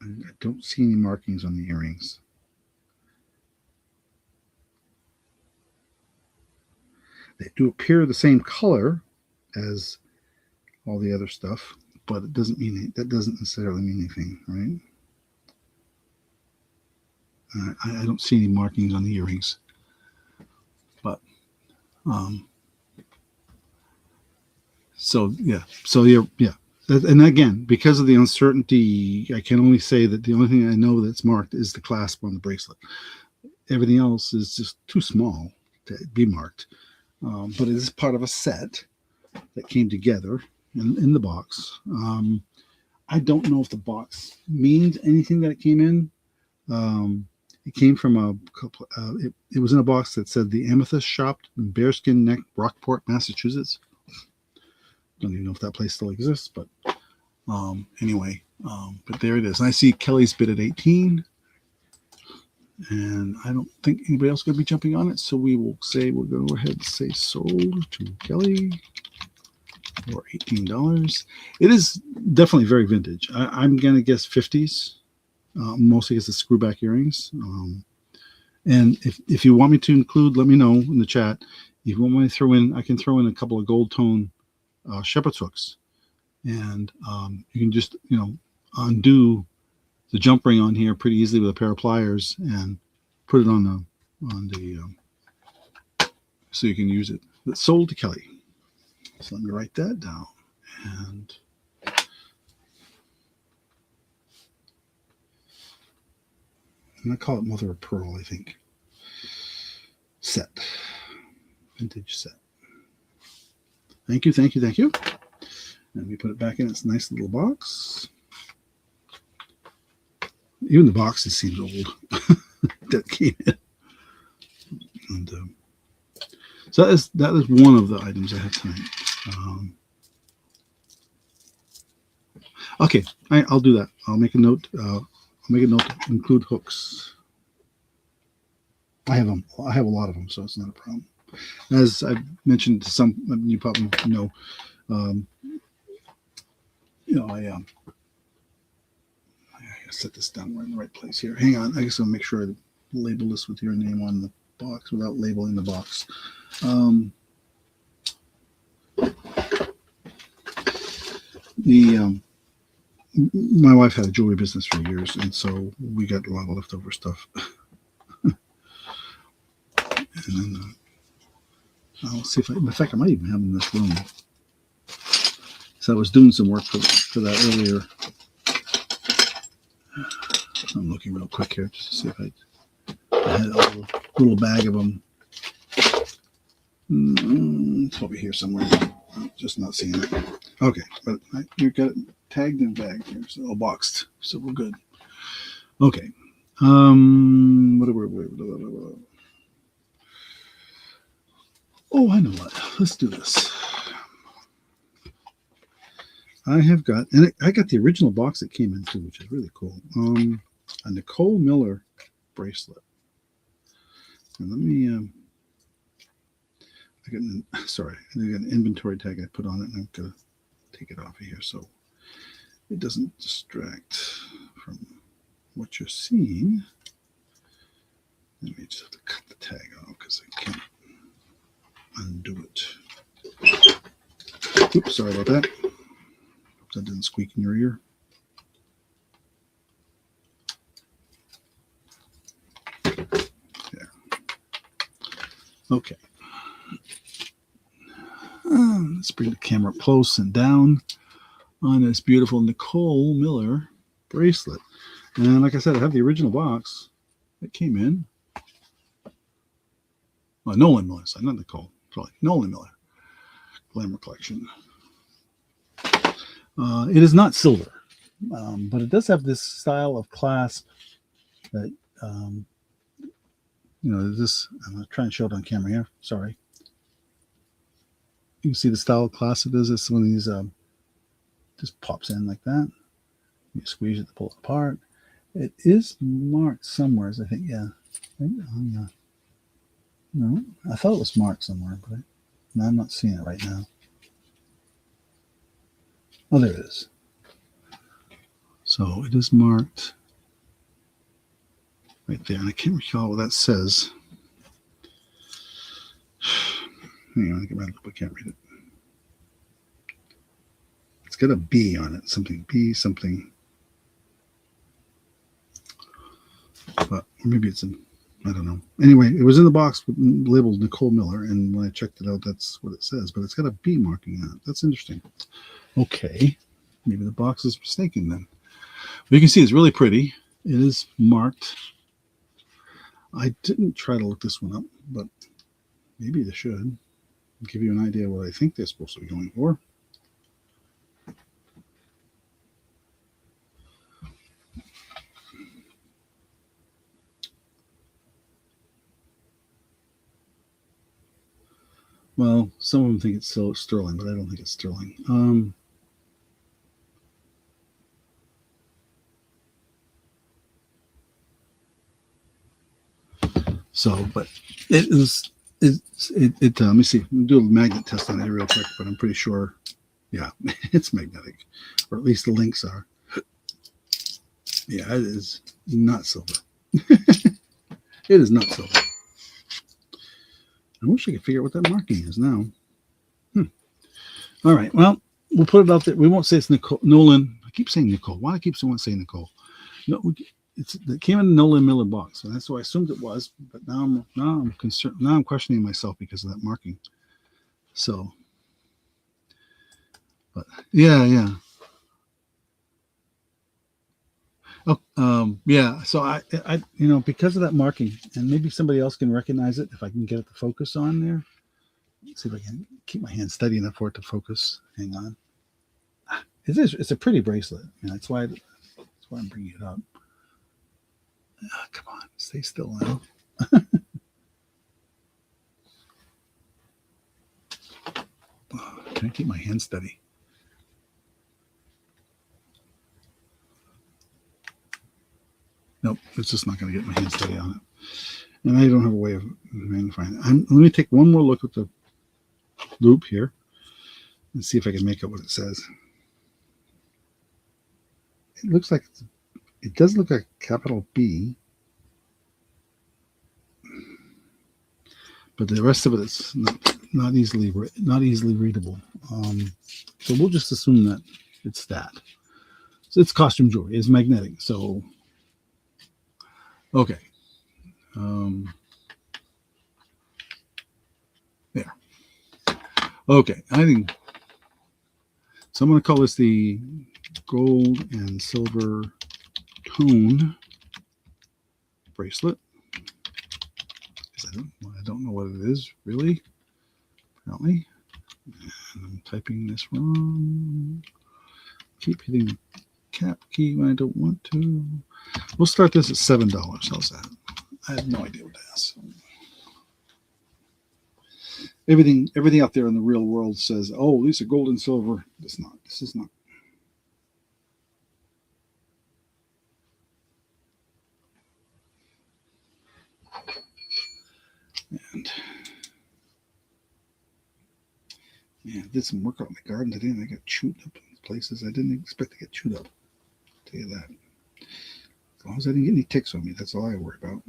I don't see any markings on the earrings. They do appear the same color as all the other stuff, but it doesn't mean that doesn't necessarily mean anything, right? I don't see any markings on the earrings, but so yeah. and again, because of the uncertainty, I can only say that the only thing I know that's marked is the clasp on the bracelet. Everything else is just too small to be marked. But it is part of a set that came together in the box. I don't know if the box means anything that it came in. It came from a couple. It was in a box that said the Amethyst Shop in Bearskin Neck, Rockport, Massachusetts. Don't even know if that place still exists, but anyway, but there it is. And I see Kelly's bid at 18, and I don't think anybody else is going to be jumping on it. So we're going to go ahead and say sold to Kelly for $18. It is definitely very vintage. I'm going to guess 50s. Mostly because the screwback earrings. And if you want me to include, let me know in the chat. If you want me to throw in, I can throw in a couple of gold tone shepherd's hooks, and you can just undo the jump ring on here pretty easily with a pair of pliers and put it on the so you can use it. That's sold to Kelly. So let me write that down. And I call it mother of pearl, I think. Set. Vintage set. Thank you, thank you, thank you. And we put it back in its nice little box. Even the boxes seems old. That came in. And so that is one of the items I have tonight. Okay, I'll do that. I'll make a note. I'll make a note to include hooks. I have them. I have a lot of them, so it's not a problem. As I've mentioned to some, you probably know, I gotta set this down. We're in the right place here. Hang on. I guess I'll make sure I label this with your name on the box without labeling the box. My wife had a jewelry business for years, and so we got a lot of leftover stuff. And then I'll see if in fact, I might even have them in this room. So I was doing some work for that earlier. I'm looking real quick here just to see if I had a little bag of them. It's over here somewhere. I'm just not seeing it. Okay, but you got it tagged and bagged here, so all boxed, so we're good. Okay. Oh, I know what. Let's do this. I have got, and I got the original box that came in too, which is really cool. A Nicole Miller bracelet. And let me, I got an inventory tag I put on it, and I'm gonna take it off of here so it doesn't distract from what you're seeing. Let me just have to cut the tag off because I can't undo it. Oops, sorry about that. Hope that didn't squeak in your ear. There. Okay. Let's bring the camera up close and down on this beautiful Nicole Miller bracelet. And like I said, I have the original box that came in. Well, Nolan Miller, sorry, not Nicole. Sorry, Nolan Miller Glamour Collection. It is not silver, but it does have this style of clasp that, this, I'm going to try and show it on camera here. Sorry. You can see the style of clasp it is. It's one of these, just pops in like that. You squeeze it to pull it apart. It is marked somewhere, I think, yeah. No, I thought it was marked somewhere, but I'm not seeing it right now. Oh, there it is. So it is marked right there, and I can't recall what that says. Hang on, I get my look, I can't read it. It's got a B on it, something B, something. But maybe it's in, I don't know. Anyway, it was in the box labeled Nicole Miller, and when I checked it out, that's what it says. But it's got a B marking on it. That's interesting. Okay, Maybe the box is mistaken then. But you can see it's really pretty. It is marked. I didn't try to look this one up, but maybe they should give you an idea of what I think they're supposed to be going for. Well, some of them think it's sterling, but I don't think it's sterling. But it is. Let me see. We'll do a magnet test on it real quick, but I'm pretty sure, yeah, it's magnetic, or at least the links are. Yeah, it is not silver. It is not silver. I wish I could figure out what that marking is now. All right, well, we'll put it out there. We won't say it's Nolan. I keep saying Nicole. Why do I keep saying Nicole? No, it came in the Nolan Miller box, and that's what I assumed it was. But now I'm concerned. Now I'm questioning myself because of that marking. So, but yeah. Oh, yeah. So I, because of that marking, and maybe somebody else can recognize it if I can get it to focus on there. Let's see if I can keep my hand steady enough for it to focus. Hang on. It's a pretty bracelet. That's why I'm bringing it up. Oh, come on, stay still now. Can I keep my hand steady? Nope, it's just not going to get my hand steady on it. And I don't have a way of magnifying it. Let me take one more look at the loop here and see if I can make out what it says. It looks like it does look like capital B, but the rest of it is not easily readable. So we'll just assume that it's that. So it's costume jewelry. It's magnetic. So okay. There. Okay. I think so. I'm going to call this the gold and silver tone bracelet. I don't know what it is really. Apparently, and I'm typing this wrong. Keep hitting the cap key when I don't want to. We'll start this at $7. How's that? I have no idea what to ask. Everything out there in the real world says, "Oh, these are gold and silver." It's not. This is not. And yeah, I did some work out in the garden today, and I got chewed up in places I didn't expect to get chewed up. I'll tell you that. As long as I didn't get any ticks on me, that's all I worry about.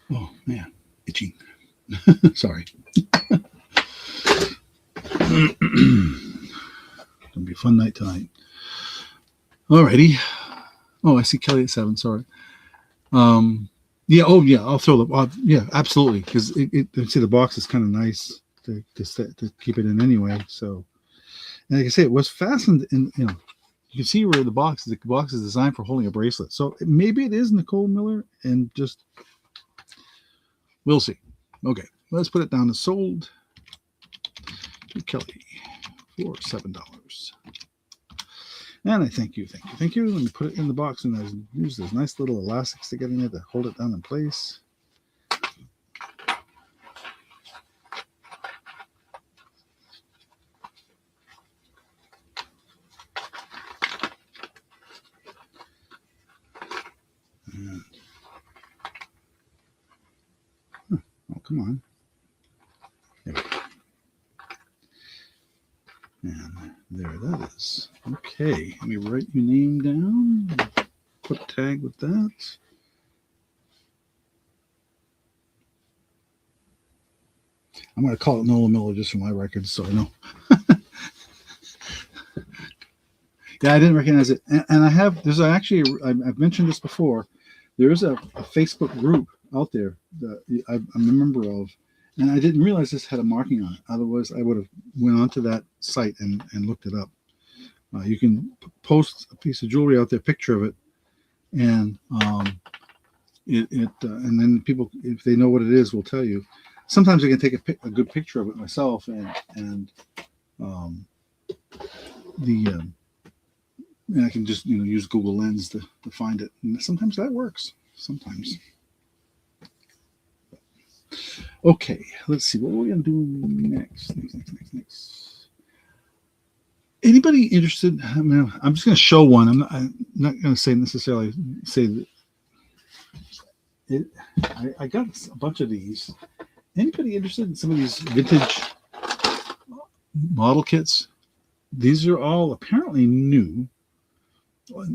Oh man, itching. Sorry. Gonna be a fun night tonight. Alrighty. Oh, I see Kelly at 7. Sorry. Yeah. Oh, yeah. I'll throw the. Yeah, absolutely. Because see, the box is kind of nice to keep it in anyway. So, and like I say, it was fastened in. You can see where the box is. The box is designed for holding a bracelet. So maybe it is Nicole Miller, and just we'll see. Okay, let's put it down as sold to Kelly for $7. And I thank you. Let me put it in the box, and I use those nice little elastics to get in there to hold it down in place. And, oh, come on. There we go. And there that is. Okay, let me write your name down. Put a tag with that. I'm going to call it Nolan Miller just for my records, so I know. Yeah, I didn't recognize it, and I have. There's actually. I've mentioned this before. There is a Facebook group out there that I'm a member of, and I didn't realize this had a marking on it. Otherwise, I would have went onto that site and looked it up. You can post a piece of jewelry out there, picture of it, and and then people, if they know what it is, will tell you. Sometimes I can take a good picture of it myself, and the and I can just use Google Lens to find it, and sometimes that works. Sometimes. Okay, let's see what we're gonna do next. Anybody interested? I mean, I'm just gonna show one. I'm not gonna say necessarily say that. I got a bunch of these. Anybody interested in some of these vintage model kits? These are all apparently new. But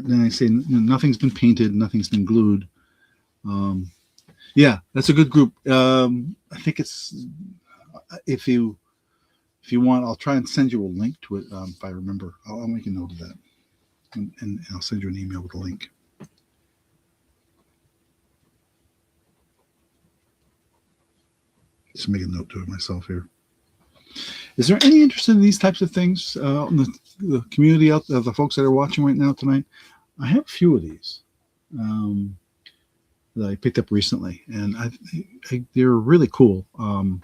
then I say nothing's been painted, nothing's been glued. Yeah, that's a good group. I think it's if you want, I'll try and send you a link to it if I remember. I'll make a note of that, and I'll send you an email with a link. Just make a note to it myself here. Is there any interest in these types of things in the community out there, the folks that are watching right now tonight? I have a few of these that I picked up recently, and they're really cool. And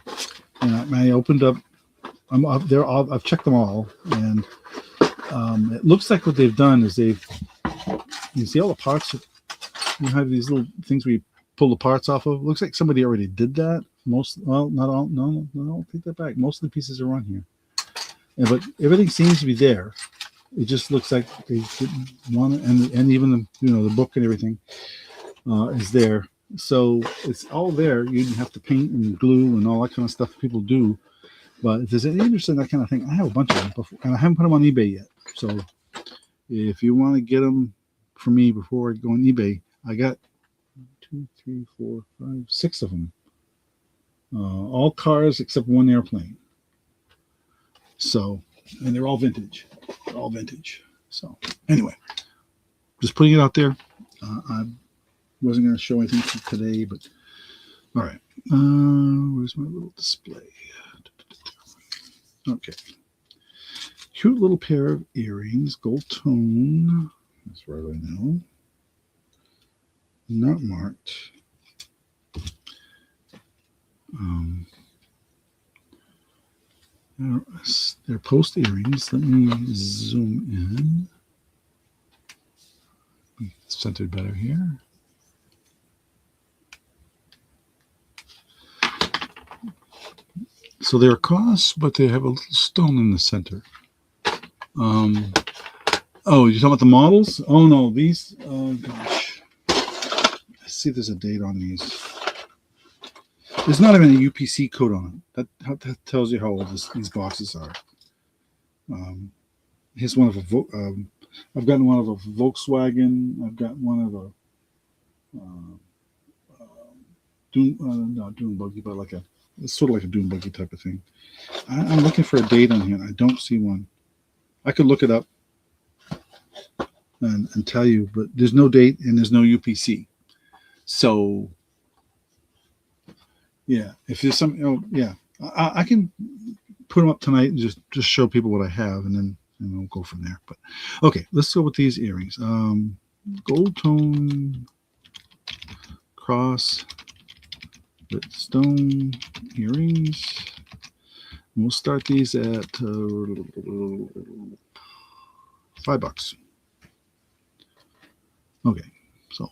I opened up. I've checked them all, and it looks like what they've done is you see all the parts. You have these little things where you pull the parts off of. It looks like somebody already did that. Not all. No, I'll take that back. Most of the pieces are on here, but everything seems to be there. It just looks like they didn't want it, and even the book and everything is there. So it's all there. You didn't have to paint and glue and all that kind of stuff people do. But if there's any interest in that kind of thing, I have a bunch of them before, and I haven't put them on eBay yet. So if you want to get them for me before I go on eBay, I got 2, 3, 4, 5, 6 of them. All cars except one airplane. So, and they're all vintage. So, anyway, just putting it out there. I wasn't going to show anything today, but all right. Where's my little display? Okay. Cute little pair of earrings, gold tone. That's right, I know. Not marked. They're post earrings. Let me zoom in. Centered better here. So they're cross, but they have a little stone in the center. Oh, you're talking about the models? Oh no, these. Oh gosh, let's see if there's a date on these. There's not even a UPC code on it. That tells you how old these boxes are. Here's one of I've gotten one of a Volkswagen. I've got one of a not dune buggy, but it's sort of like a dune buggy type of thing. I'm looking for a date on here. I don't see one. I could look it up and tell you, but there's no date and there's no UPC. So yeah, if there's some, I can put them up tonight and just show people what I have, and then we'll go from there. But okay, let's go with these earrings. Gold tone cross with stone earrings. We'll start these at $5. Okay, so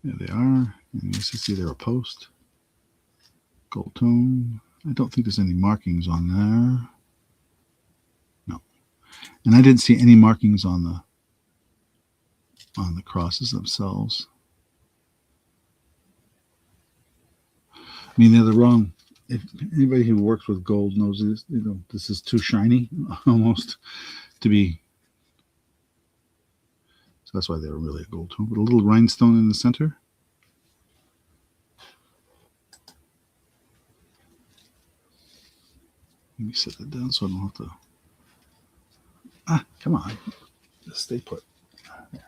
there they are. And you can see they're a post. Gold tone. I don't think there's any markings on there. No. And I didn't see any markings on the crosses themselves. I mean, they're the wrong. If anybody who works with gold knows this, this is too shiny almost to be. So that's why they're really a gold tone. With a little rhinestone in the center. Let me set that down so I don't have to. Ah, come on. Just stay put. There.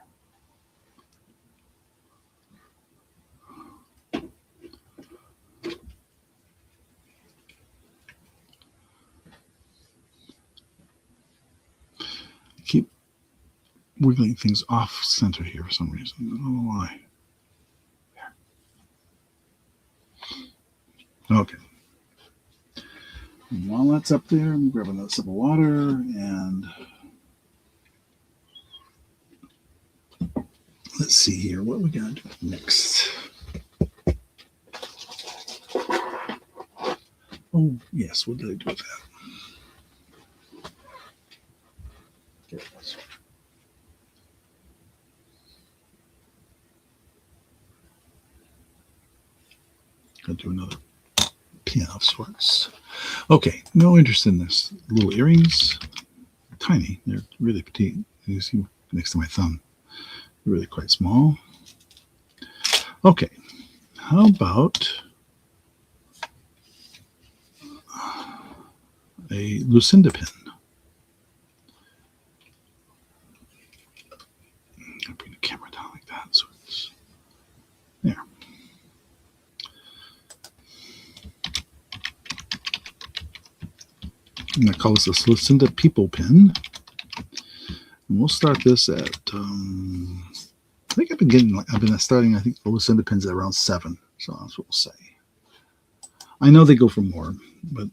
Keep wiggling things off center here for some reason. I don't know why. There. Okay. And while that's up there, I'm grab another sip of water and let's see here what we got to do next. Oh, yes, what did I do with that? There it is. I'll do another pin of sorts. Okay, no interest in this. Little earrings, tiny. They're really petite. You see next to my thumb. They're really quite small. Okay, how about a Lucinda pin? I'll bring the camera down like that so it's there. I'm going to call this a Lucinda People pin. And we'll start this at, I think I've been starting, I think the Lucinda pins at around 7. So that's what we'll say. I know they go for more, but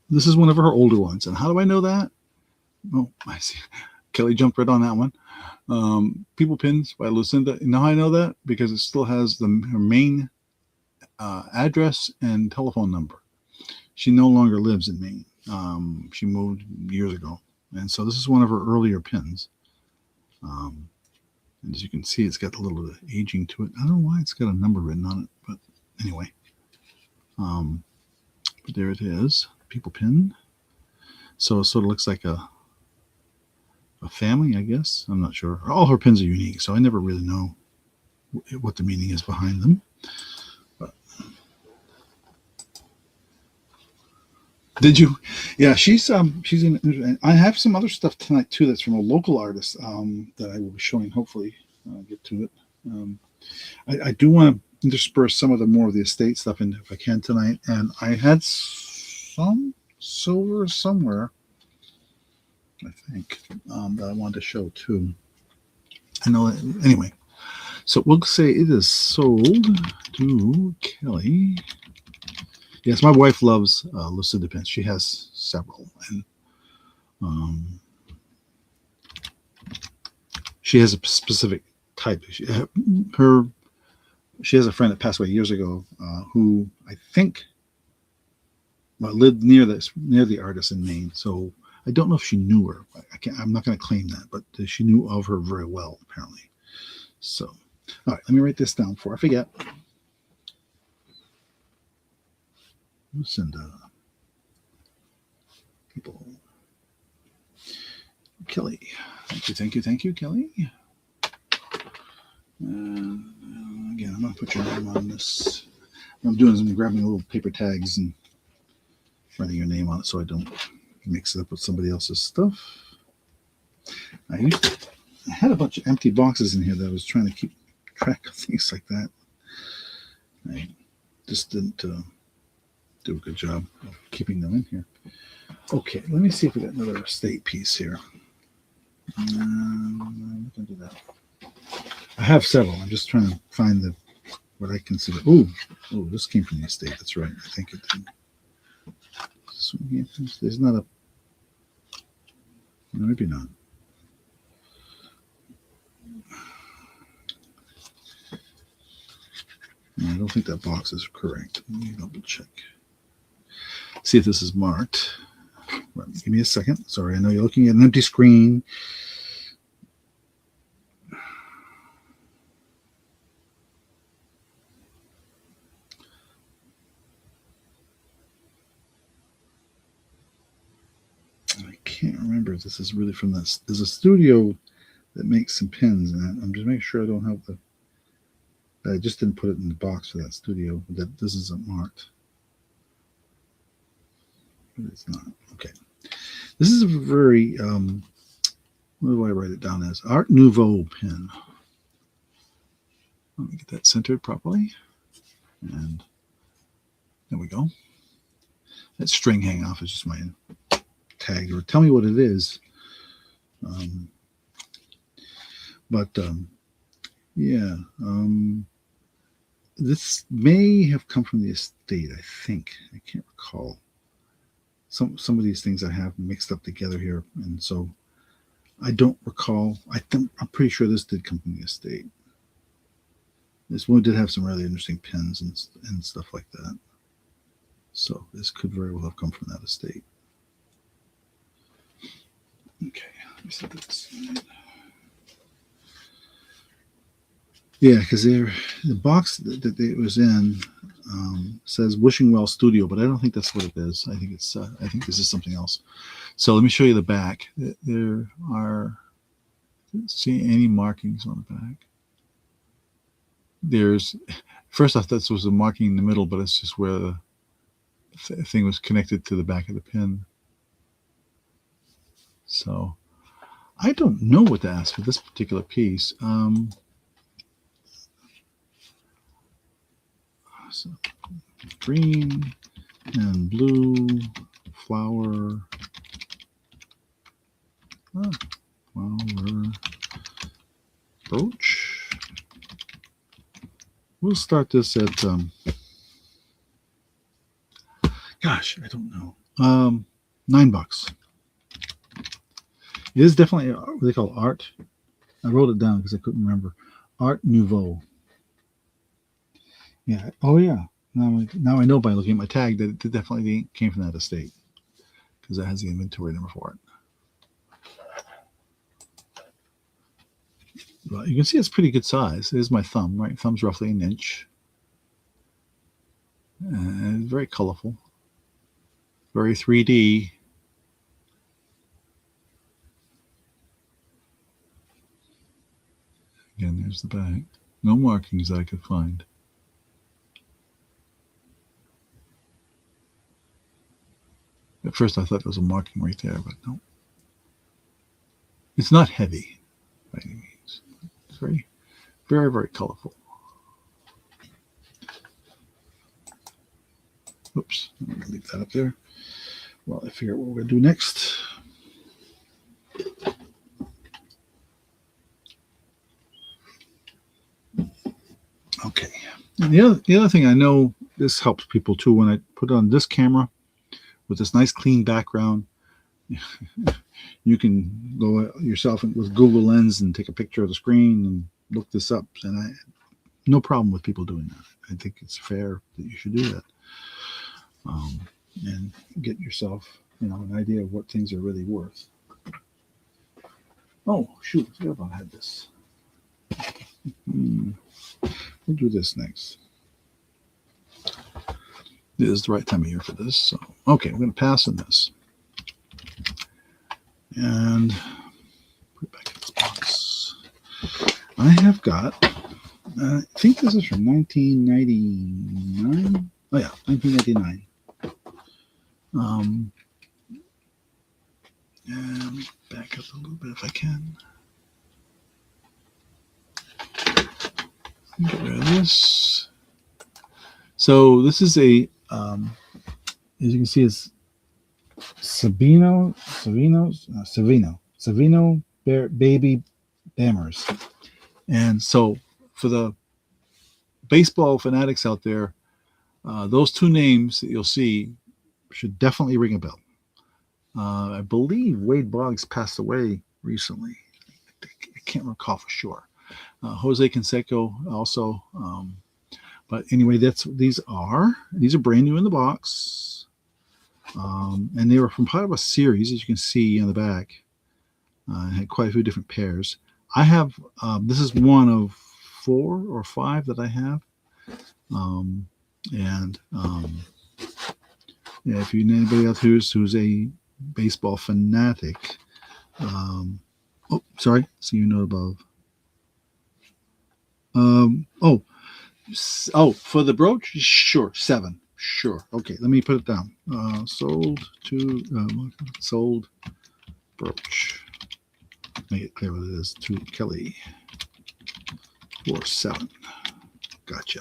this is one of her older ones. And how do I know that? Oh, I see. Kelly jumped right on that one. People pins by Lucinda. Now I know that because it still has her Maine address and telephone number. She no longer lives in Maine. She moved years ago. And so this is one of her earlier pins. And as you can see, it's got a little bit of aging to it. I don't know why it's got a number written on it, but anyway. But there it is, People pin. So it sort of looks like a family, I guess. I'm not sure. All her pins are unique, so I never really know what the meaning is behind them. But did you? Yeah, she's in. I have some other stuff tonight too. That's from a local artist that I will be showing. Hopefully, get to it. I do want to intersperse some of the more of the estate stuff in if I can tonight. And I had some silver somewhere, I think, that I wanted to show too. I know that, anyway. So we'll say it is sold to Kelly. Yes, my wife loves Lucinda pins. She has several, and she has a specific type. She has a friend that passed away years ago who I think lived near the artist in Maine. So I don't know if she knew her. I'm not going to claim that, but she knew of her very well, apparently. So, all right, let me write this down before I forget. Lucinda People. Kelly. Thank you, Kelly. Again, I'm going to put your name on this. What I'm doing is I'm grabbing little paper tags and writing your name on it so I don't mix it up with somebody else's stuff. I had a bunch of empty boxes in here that I was trying to keep track of things like that. I just didn't do a good job of keeping them in here. Okay, let me see if we got another estate piece here. I'm going to do that. I have several. I'm just trying to find what I consider. Oh, this came from the estate. That's right. I think it did. There's not a. No, maybe not. No, I don't think that box is correct. Let me double check. See if this is marked. Right, give me a second. Sorry, I know you're looking at an empty screen. I can't remember if this is really from this. There's a studio that makes some pins, and I'm just making sure I don't have I just didn't put it in the box for that studio. That this isn't marked. It's not. Okay. This is a very, what do I write it down as? Art Nouveau pen. Let me get that centered properly. And there we go. That string hanging off is just my tag, or tell me what it is. Yeah, this may have come from the estate, I think. I can't recall. Some of these things I have mixed up together here, and so I don't recall. I'm pretty sure this did come from the estate. This one did have some really interesting pins and stuff like that. So this could very well have come from that estate. Okay, let me set that aside. Yeah, because the box that it was in says Wishing Well Studio, but I don't think that's what it is. I think it's I think this is something else. So let me show you the back. There are, see any markings on the back. There's, first I thought this was a marking in the middle, but it's just where the thing was connected to the back of the pin. So I don't know what to ask for this particular piece. So green and blue flower, flower brooch. We'll start this at gosh, I don't know, $9. It is definitely what they call art. I wrote it down because I couldn't remember. Art Nouveau. Yeah. Oh, yeah. Now I know by looking at my tag that it definitely came from that estate because that has the inventory number for it. Well, you can see it's pretty good size. It is my thumb, right? Thumb's roughly an inch. And very colorful. Very 3D. Again, there's the back. No markings that I could find. At first I thought there was a marking right there, but no. It's not heavy by any means. It's very, very, very colorful. Oops, I'm going to leave that up there while I figure out what we're going to do next. Okay. And the other thing I know, this helps people too, when I put on this camera with this nice clean background, you can go yourself with Google Lens and take a picture of the screen and look this up. And no problem with people doing that. I think it's fair that you should do that. And get yourself, an idea of what things are really worth. Oh, shoot, I forgot about I had this. We'll do this next. It is the right time of year for this. So, okay, we're going to pass on this. And put it back in this box. I have got, I think this is from 1999. Oh, yeah, 1999. And back up a little bit if I can. Get rid of this. So this is a, as you can see, it's Savino Baby Bammers. And so for the baseball fanatics out there, those two names that you'll see should definitely ring a bell. I believe Wade Boggs passed away recently. I can't recall for sure. Jose Canseco also. But anyway, these are brand new in the box. And they were from part of a series, as you can see on the back. Had quite a few different pairs. I have, this is one of 4 or 5 that I have. Yeah, if you know anybody else who's a baseball fanatic, oh, sorry, see your note above. For the brooch, sure, 7 Sure. Okay, let me put it down. Sold brooch. Make it clear what it is. To Kelly. 47. Gotcha.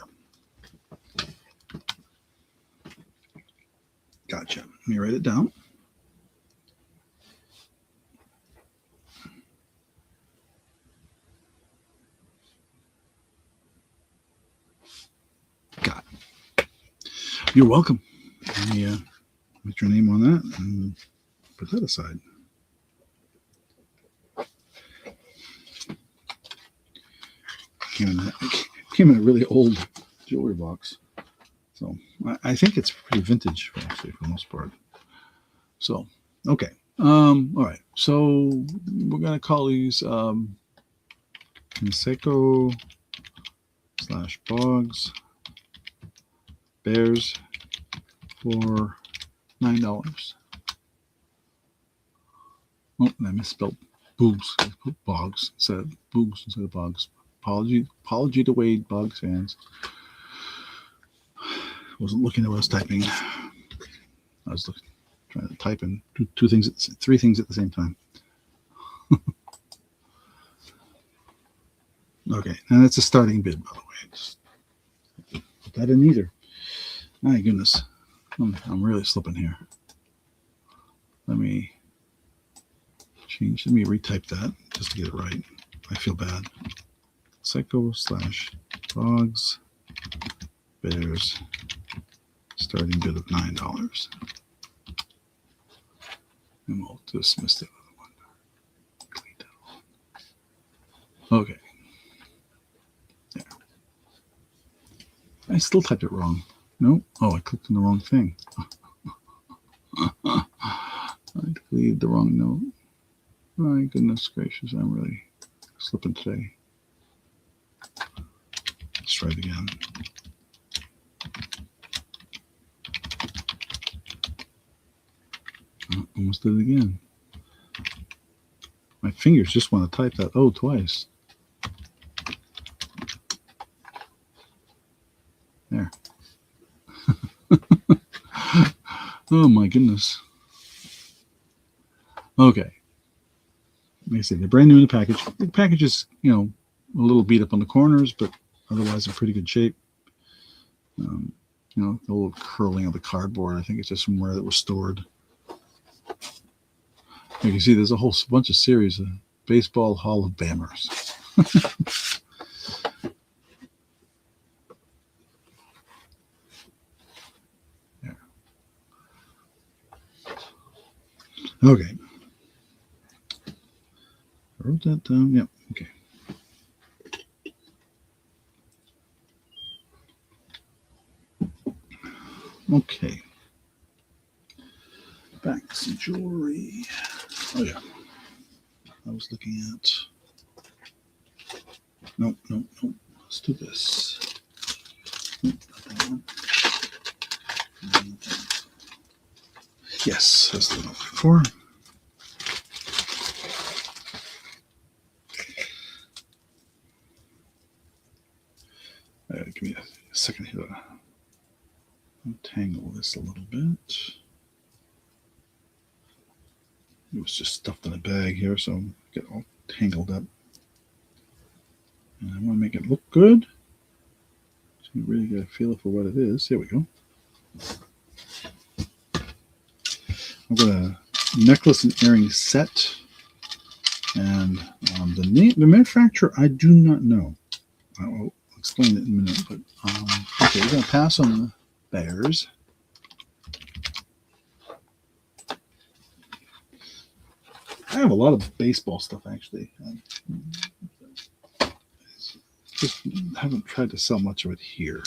Gotcha. Let me write it down. Got it. You're welcome. Let me put your name on that and put that aside. Came in a really old jewelry box. So I think it's pretty vintage, actually, for the most part. So, okay. All right. So we're going to call these Niseko / Bogs Bears for $9. Oh, I misspelled Boogs. I put Bogs instead of Boogs instead of Bogs. Apology to Wade Bogs fans. Wasn't looking at what I was typing. I was trying to type in three things at the same time. Okay, and that's a starting bid, by the way. Just put that in either. My goodness, I'm really slipping here. Let me retype that just to get it right. I feel bad. Psycho / Bogs Bears starting bid of $9. And we'll dismiss the other one. Okay. There. I still typed it wrong. No? Oh, I clicked on the wrong thing. I deleted the wrong note. My goodness gracious, I'm really slipping today. Let's try it again. Oh, almost did it again. My fingers just want to type that O twice. There. Oh my goodness. Okay. Like I said, they're brand new in the package. The package is, a little beat up on the corners, but otherwise in pretty good shape. The little curling of the cardboard, I think it's just from where it was stored. You can see there's a whole bunch of series of Baseball Hall of Famers. There. Okay. I wrote that down. Yep. Okay. Okay. Back to some jewelry. Oh, yeah. I was looking at. Nope. Let's do this. Nope, not that one. Yes, that's the one before. Give me a second here to untangle this a little bit. It was just stuffed in a bag here, so get all tangled up. And I want to make it look good. So you really get a feel for what it is. Here we go. I've got a necklace and earring set. And the manufacturer, I do not know. I'll explain it in a minute. But okay, we're going to pass on the bears. I have a lot of baseball stuff, actually. Just haven't tried to sell much of it here.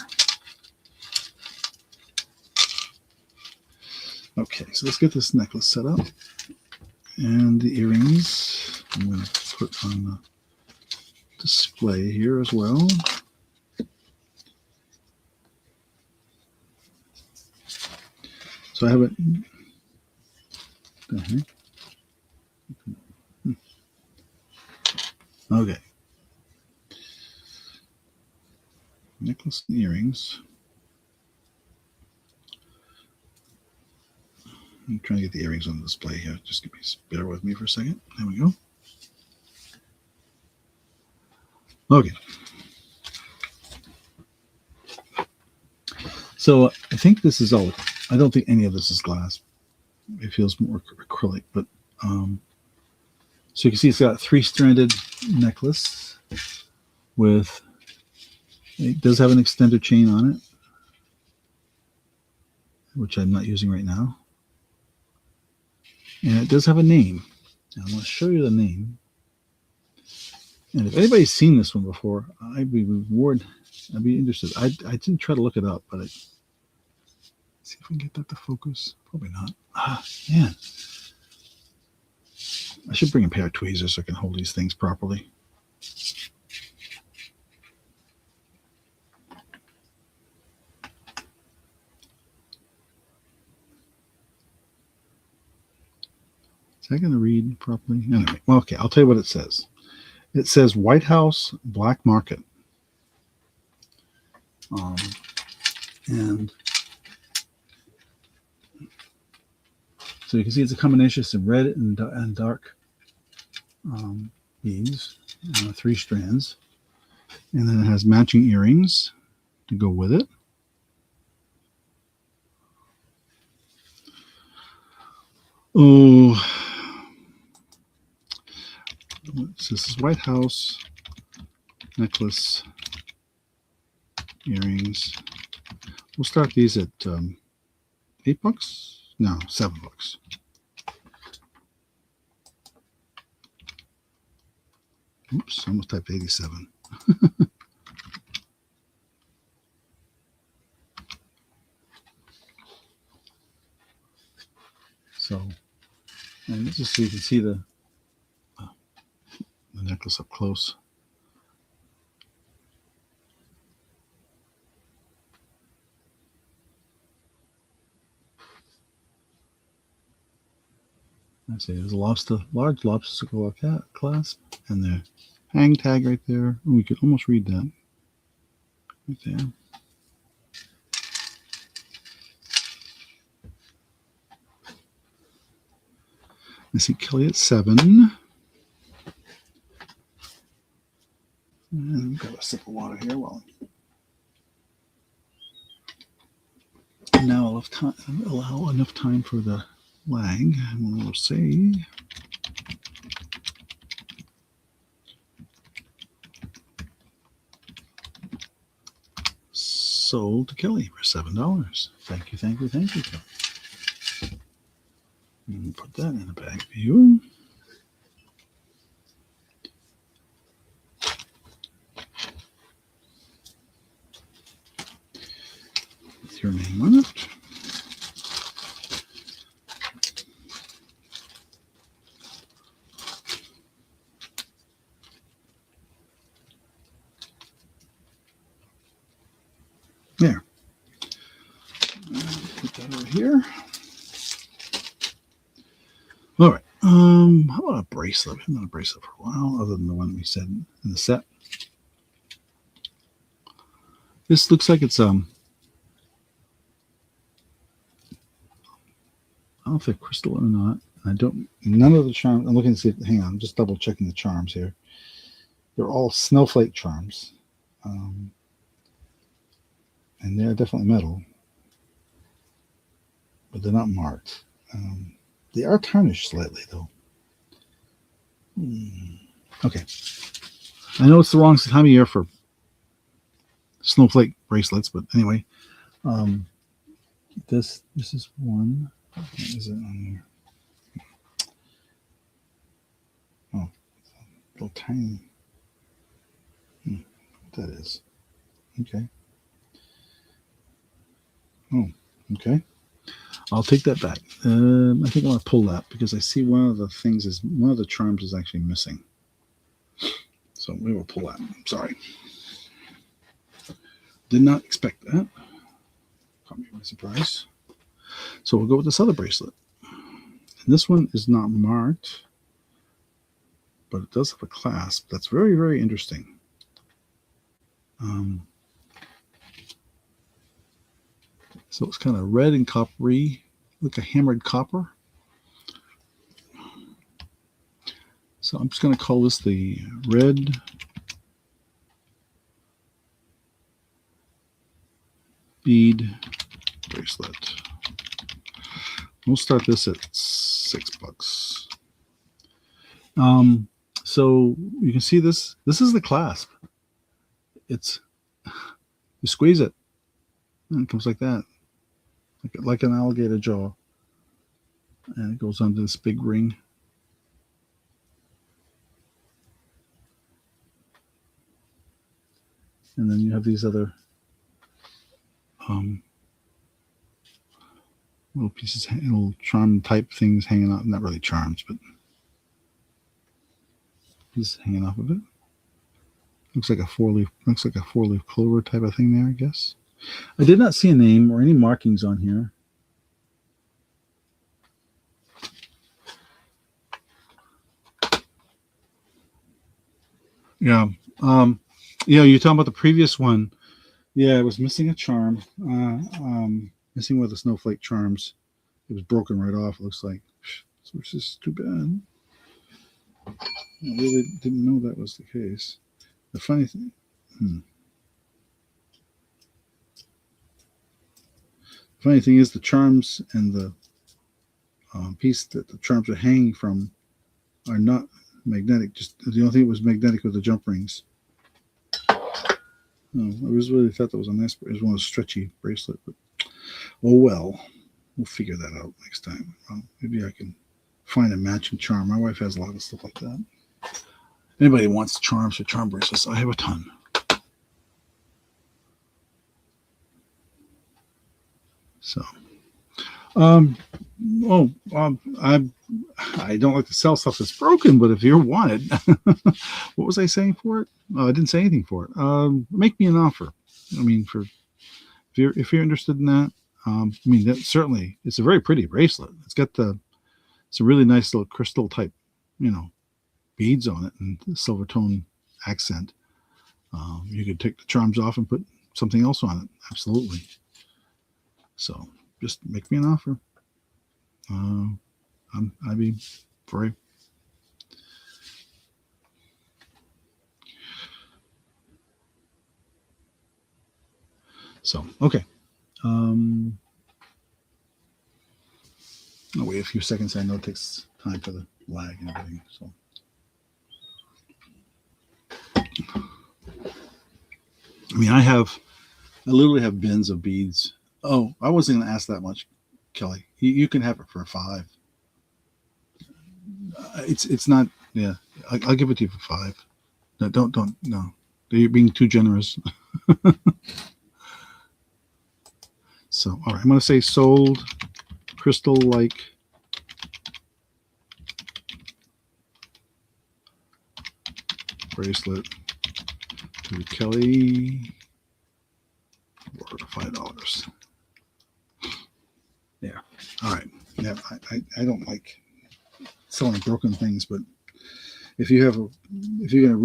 Okay, so let's get this necklace set up. And the earrings, I'm going to put on the display here as well. So I have it. Okay. Necklace and earrings. I'm trying to get the earrings on display here. Just bear with me for a second. There we go. Okay. So I think this is all. I don't think any of this is glass. It feels more acrylic, but so you can see it's got a 3-stranded necklace with. It does have an extender chain on it, which I'm not using right now. And it does have a name. Now, I'm going to show you the name. And if anybody's seen this one before, I'd be interested. I didn't try to look it up, but see if we can get that to focus. Probably not. Ah, man. I should bring a pair of tweezers so I can hold these things properly. Is that going to read properly? Anyway, well, okay, I'll tell you what it says. It says White House Black Market. And so you can see it's a combination of red and dark beads, 3 strands. And then it has matching earrings to go with it. Oh, so this is White House necklace, earrings. We'll start these at $8. No, $7. Oops, almost typed 87. So, and this is so you can see the necklace up close. I see there's a large lobster clasp and the hang tag right there. Oh, we could almost read that right there. I see Kelly at 7. And grab a sip of water here while now allow enough time for the lag. And we'll say sold to Kelly for $7. Thank you, Kelly. And put that in a bag for you. With your name on it. There. Put that over here. All right. How about a bracelet? We haven't done a bracelet for a while, other than the one we said in the set. This looks like it's I don't know if they're crystal or not. None of the charms. I'm looking to see if. Hang on, I'm just double checking the charms here. They're all snowflake charms, and they're definitely metal, but they're not marked. They are tarnished slightly, though. Okay. I know it's the wrong time of year for snowflake bracelets, but anyway, this is one. What is it on here? Oh, a little tiny. What that is. Okay. Oh, okay. I'll take that back. I think I want to pull that because I see one of the charms is actually missing. So we will pull that. Sorry. Did not expect that. Caught me by surprise. So we'll go with this other bracelet. And this one is not marked, but it does have a clasp. That's very, very interesting. So it's kind of red and coppery like a hammered copper. So I'm just going to call this the red bead bracelet. We'll start this at $6. So you can see this. This is the clasp. It's, you squeeze it, and it comes like that, like an alligator jaw, and it goes onto this big ring. And then you have these other little pieces, little charm type things hanging out. Not really charms, but just hanging off of it. Looks like a four-leaf clover type of thing there, I guess. I did not see a name or any markings on here. Yeah. You're talking about the previous one. Yeah, it was missing a charm. Missing one of the snowflake charms. It was broken right off, it looks like. Which is too bad. I really didn't know that was the case. The funny thing. The funny thing is the charms and the piece that the charms are hanging from are not magnetic. Just the only thing that was magnetic was the jump rings. No, I really thought that was a nice. It was one of those stretchy bracelet, but oh well, we'll figure that out next time. Well, maybe I can find a matching charm. My wife has a lot of stuff like that. Anybody wants charms or charm bracelets? I have a ton. So, I don't like to sell stuff that's broken, but if you're wanted, what was I saying for it? I didn't say anything for it. Make me an offer. I mean, if you're interested in that, that certainly it's a very pretty bracelet. It's a really nice little crystal type, beads on it and silver tone accent. You could take the charms off and put something else on it. Absolutely. So just make me an offer. I'd be very. So, okay. I'll wait a few seconds. I know it takes time for the lag and everything. So, I literally have bins of beads. Oh, I wasn't going to ask that much, Kelly. You can have it for $5. It's not. Yeah, I'll give it to you for $5. No, don't. No, you're being too generous. So, all right, I'm going to say sold crystal-like bracelet to Kelly for $5. Yeah. All right. Yeah, I don't like selling broken things, but if you're going to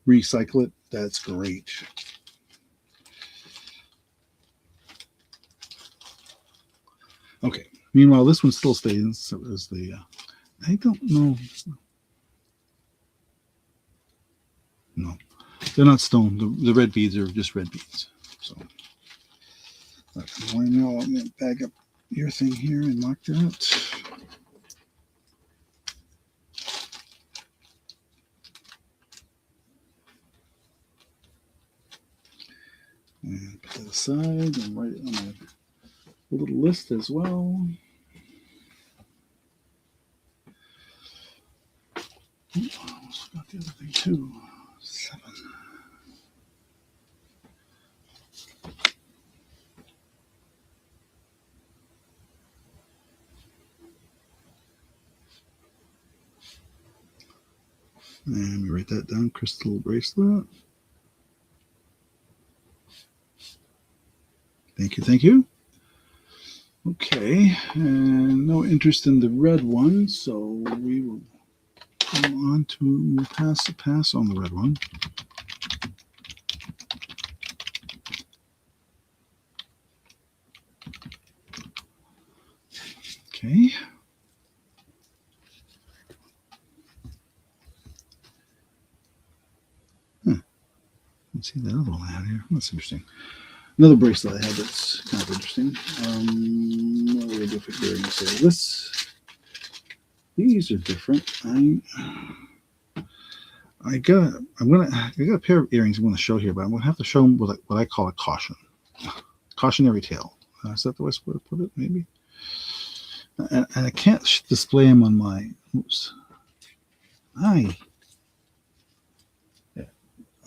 recycle it, that's great. Okay. Meanwhile, this one still stays as the. I don't know. No, they're not stone. The red beads are just red beads. So, right now I'm going to bag up your thing here and mark that. And put that aside and write it on my little list as well. Oh, I almost forgot the other thing too. 7. And let me write that down. Crystal bracelet. Thank you. Okay, and no interest in the red one, so we will go on to pass on the red one. Okay. Let's see that other one I have here. That's interesting. Another bracelet I have that's kind of interesting. What are we gonna do for earrings here? These are different. I got a pair of earrings I'm going to show here, but I'm going to have to show them what I call a cautionary tale. Is that the way to put it? Maybe. And I can't display them on my. Oops. Yeah.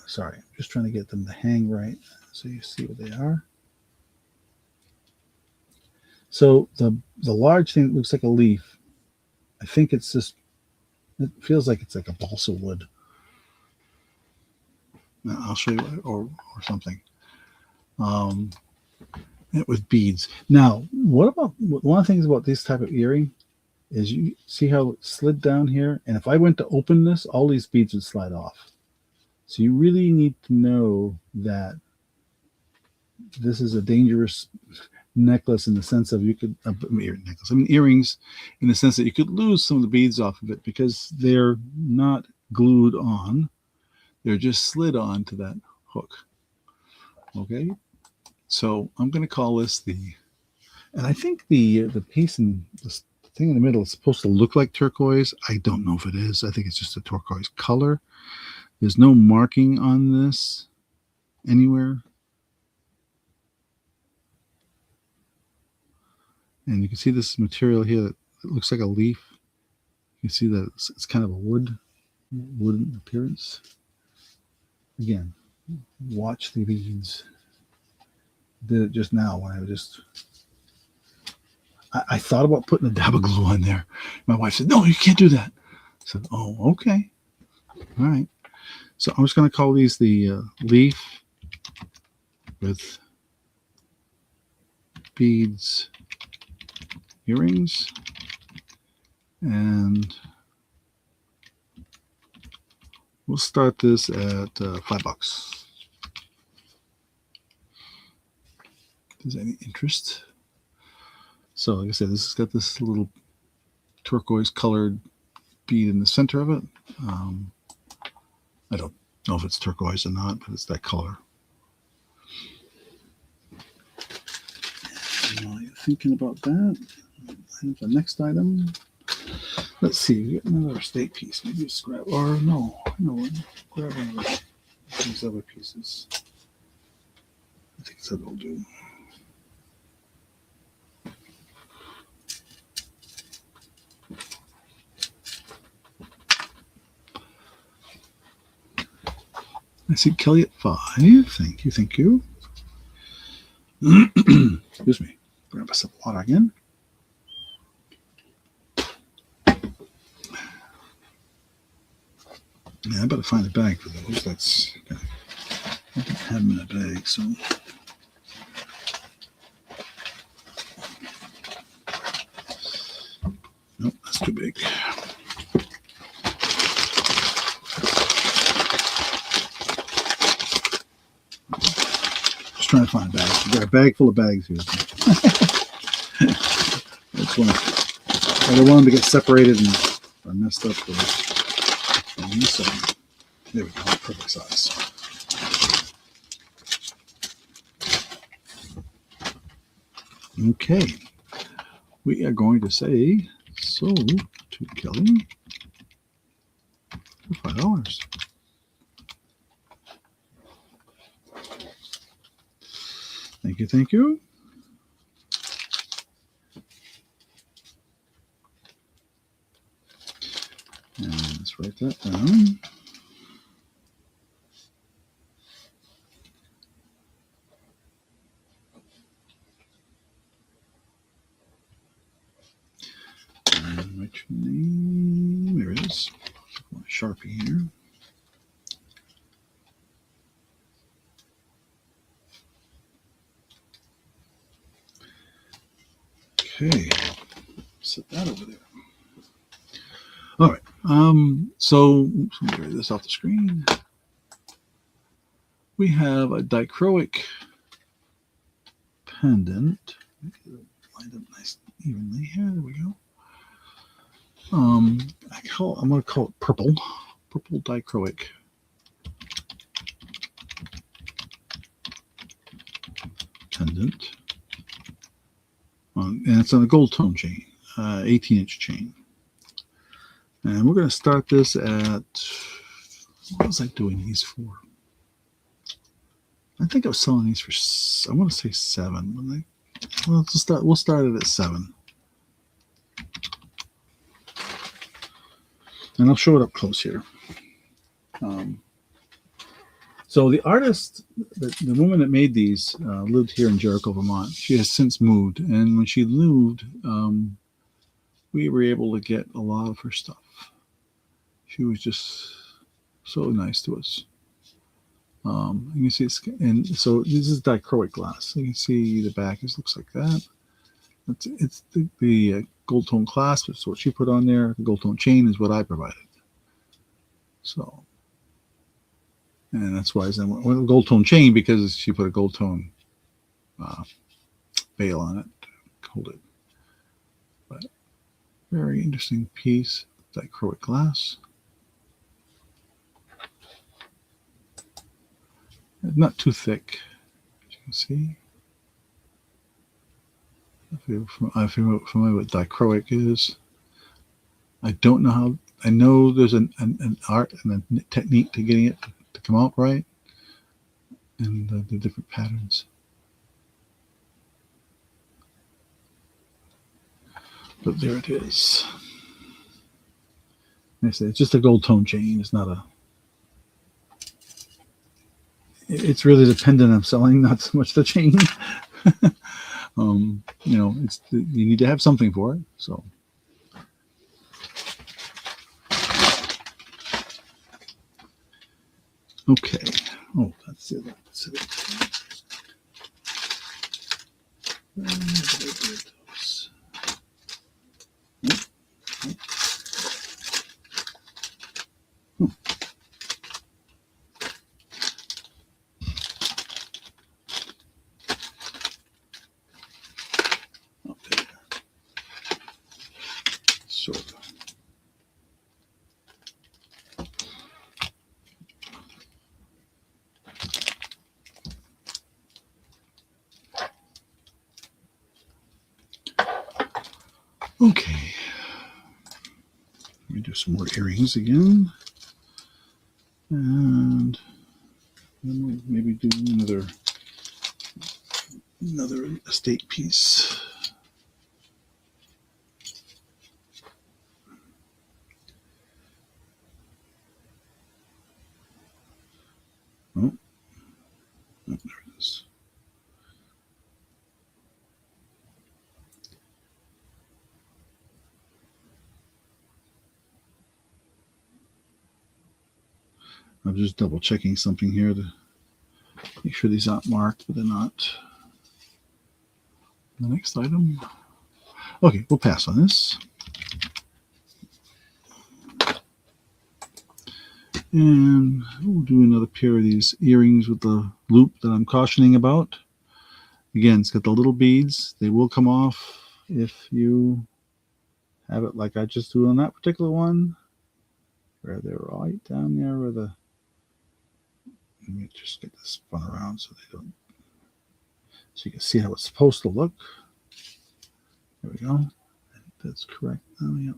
Sorry, I'm just trying to get them to hang right so you see what they are. So the large thing that looks like a leaf, I think it's just. It feels like it's like a balsa wood. I'll show you, or something. With beads. Now, what about one of the things about this type of earring is you see how it slid down here, and if I went to open this, all these beads would slide off. So you really need to know that this is a dangerous necklace in the sense of you could earrings in the sense that you could lose some of the beads off of it because they're not glued on. They're just slid on to that hook. Okay, so I'm going to call this and I think the piece in the thing in the middle is supposed to look like turquoise. I don't know if it is. I think it's just a turquoise color. There's no marking on this anywhere. And you can see this material here that looks like a leaf. You can see that it's kind of a wooden appearance. Again, watch the beads. Did it just now when I thought about putting a dab of glue on there. My wife said, "No, you can't do that." I said, "Oh, okay. All right." So I'm just going to call these the leaf with beads earrings. And we'll start this at $5. If there's any interest. So like I said, this has got this little turquoise colored bead in the center of it. I don't know if it's turquoise or not, but it's that color. And while you're thinking about that, the next item. Let's see, we get another steak piece. Maybe just grab, or no, grab one of these other pieces. I think that'll do. I see Kelly at 5. Thank you. Excuse me. Grab a sip of water again. Yeah, I better find a bag for those. I don't have them in a bag, so. Nope, that's too big. Just trying to find a bag. I've got a bag full of bags here. I don't want them to get separated and messed up. So there we go, perfect size. Okay, we are going to say so to Kelly for $5. Thank you. And let's write that down. And write your name. There it is. My Sharpie here. Okay. Set that over there. All right. So let me get this off the screen. We have a dichroic pendant. lined up nice evenly here. There we go. I'm going to call it purple dichroic. Pendant. And it's on a gold tone chain, 18-inch chain. And we're going to start this at, what was I doing these for? I think I was selling these for, I want to say 7. We'll start it at 7. And I'll show it up close here. So the artist, the woman that made these, lived here in Jericho, Vermont. She has since moved. And when she moved, we were able to get a lot of her stuff. She was just so nice to us. You can see it's, and so this is dichroic glass. You can see the back looks like that. It's the gold tone clasp. That's what she put on there. The gold tone chain is what I provided. So, and that's why I said a gold tone chain, because she put a gold tone bail on it to hold it. But very interesting piece, dichroic glass. Not too thick, as you can see. If you're familiar with what dichroic is, I don't know how. I know there's an art and a technique to getting it to come out right, and the different patterns. But there it is. Like I say, it's just a gold tone chain. It's not a. It's really the pendant I'm selling, not so much the chain. You know, you need to have something for it. So, okay. Oh, that's it. That's it. Sort of. Okay. Let me do some more earrings again. And then we'll maybe do another estate piece. Oh, there it is. I'm just double checking something here to make sure these aren't marked, but they're not. The next item. Okay, we'll pass on this. And we'll do another pair of these earrings with the loop that I'm cautioning about. Again, it's got the little beads. They will come off if you have it like I just do on that particular one, where they're right down there where the, let me just get this spun around so they don't, so you can see how it's supposed to look. There we go. I think that's correct now, yep.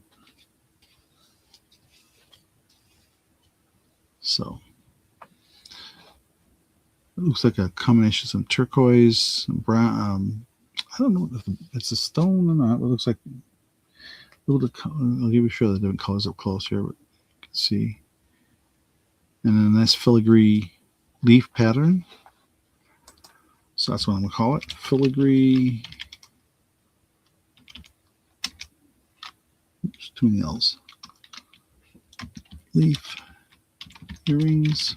So it looks like a combination of some turquoise, some brown. I don't know if it's a stone or not. It looks like a little bit. I'll give you a show the different colors up close here, but you can see. And then a nice filigree leaf pattern. So that's what I'm going to call it. Filigree. Oops, 2 L's. Leaf earrings.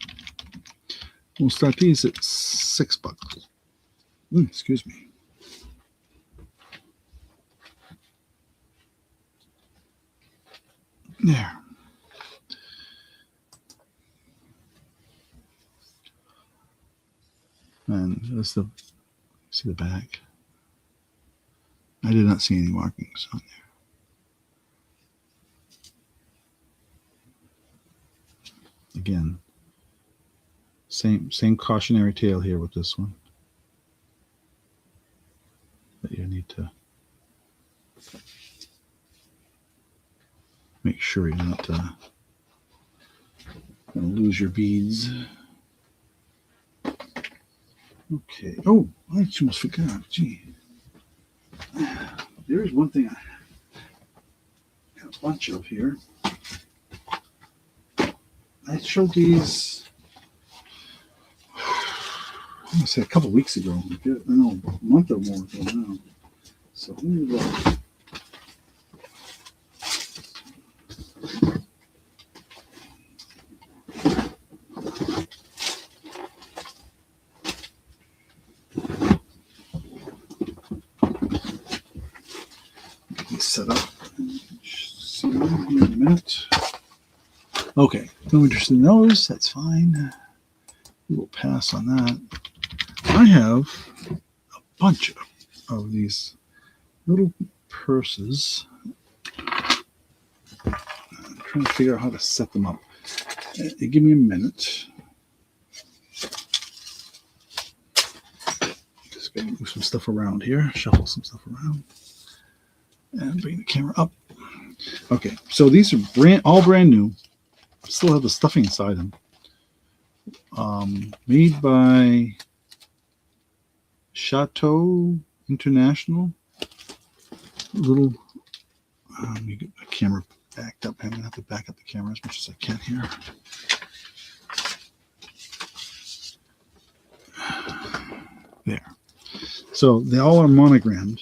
We'll start these at $6. Excuse me. There. And that's see the back. I did not see any markings on there. Again, same cautionary tale here with this one. That you need to make sure you're not going to lose your beads. Okay. Oh, I almost forgot. Gee. There is one thing I got a bunch of here. I showed these, I'm going to say a couple weeks ago. No, a month or more ago now. So let me look. Set up. See you in a minute. Okay, no interest in those. That's fine. We will pass on that. I have a bunch of these little purses. I'm trying to figure out how to set them up. Give me a minute. Just going to move some stuff around here, shuffle some stuff around, and bring the camera up. Okay, so these are all brand new. Still have the stuffing inside them. Made by Chateau International. Little, let me get the camera backed up. I'm going to have to back up the camera as much as I can here. There. So they all are monogrammed,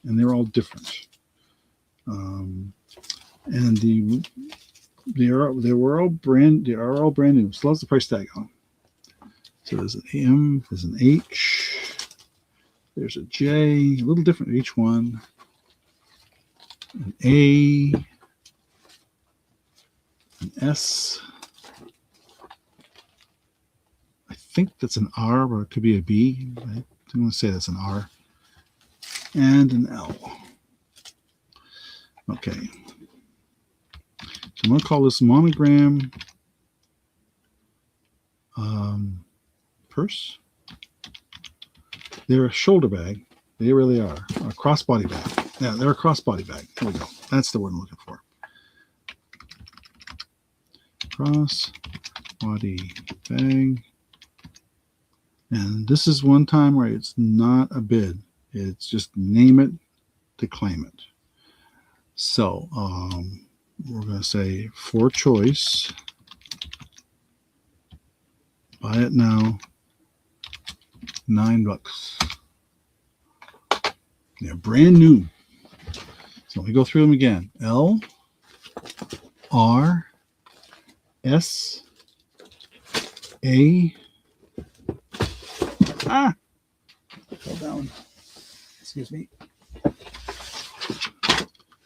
and they're all different. And they are all brand new. Still has the price tag on them. So there's an M, there's an H, there's a J, a little different each one. An A, an S. I think that's an R, or it could be a B. I'm going to say that's an R. And an L. Okay. So I'm going to call this monogram purse. They're a shoulder bag. They really are. A crossbody bag. Yeah, they're a crossbody bag. There we go. That's the word I'm looking for. Crossbody bag. And this is one time where it's not a bid. It's just name it to claim it. So we're going to say for choice. Buy it now. $9. They're brand new. So let me go through them again. L, R, S, A. Fell down. Excuse me.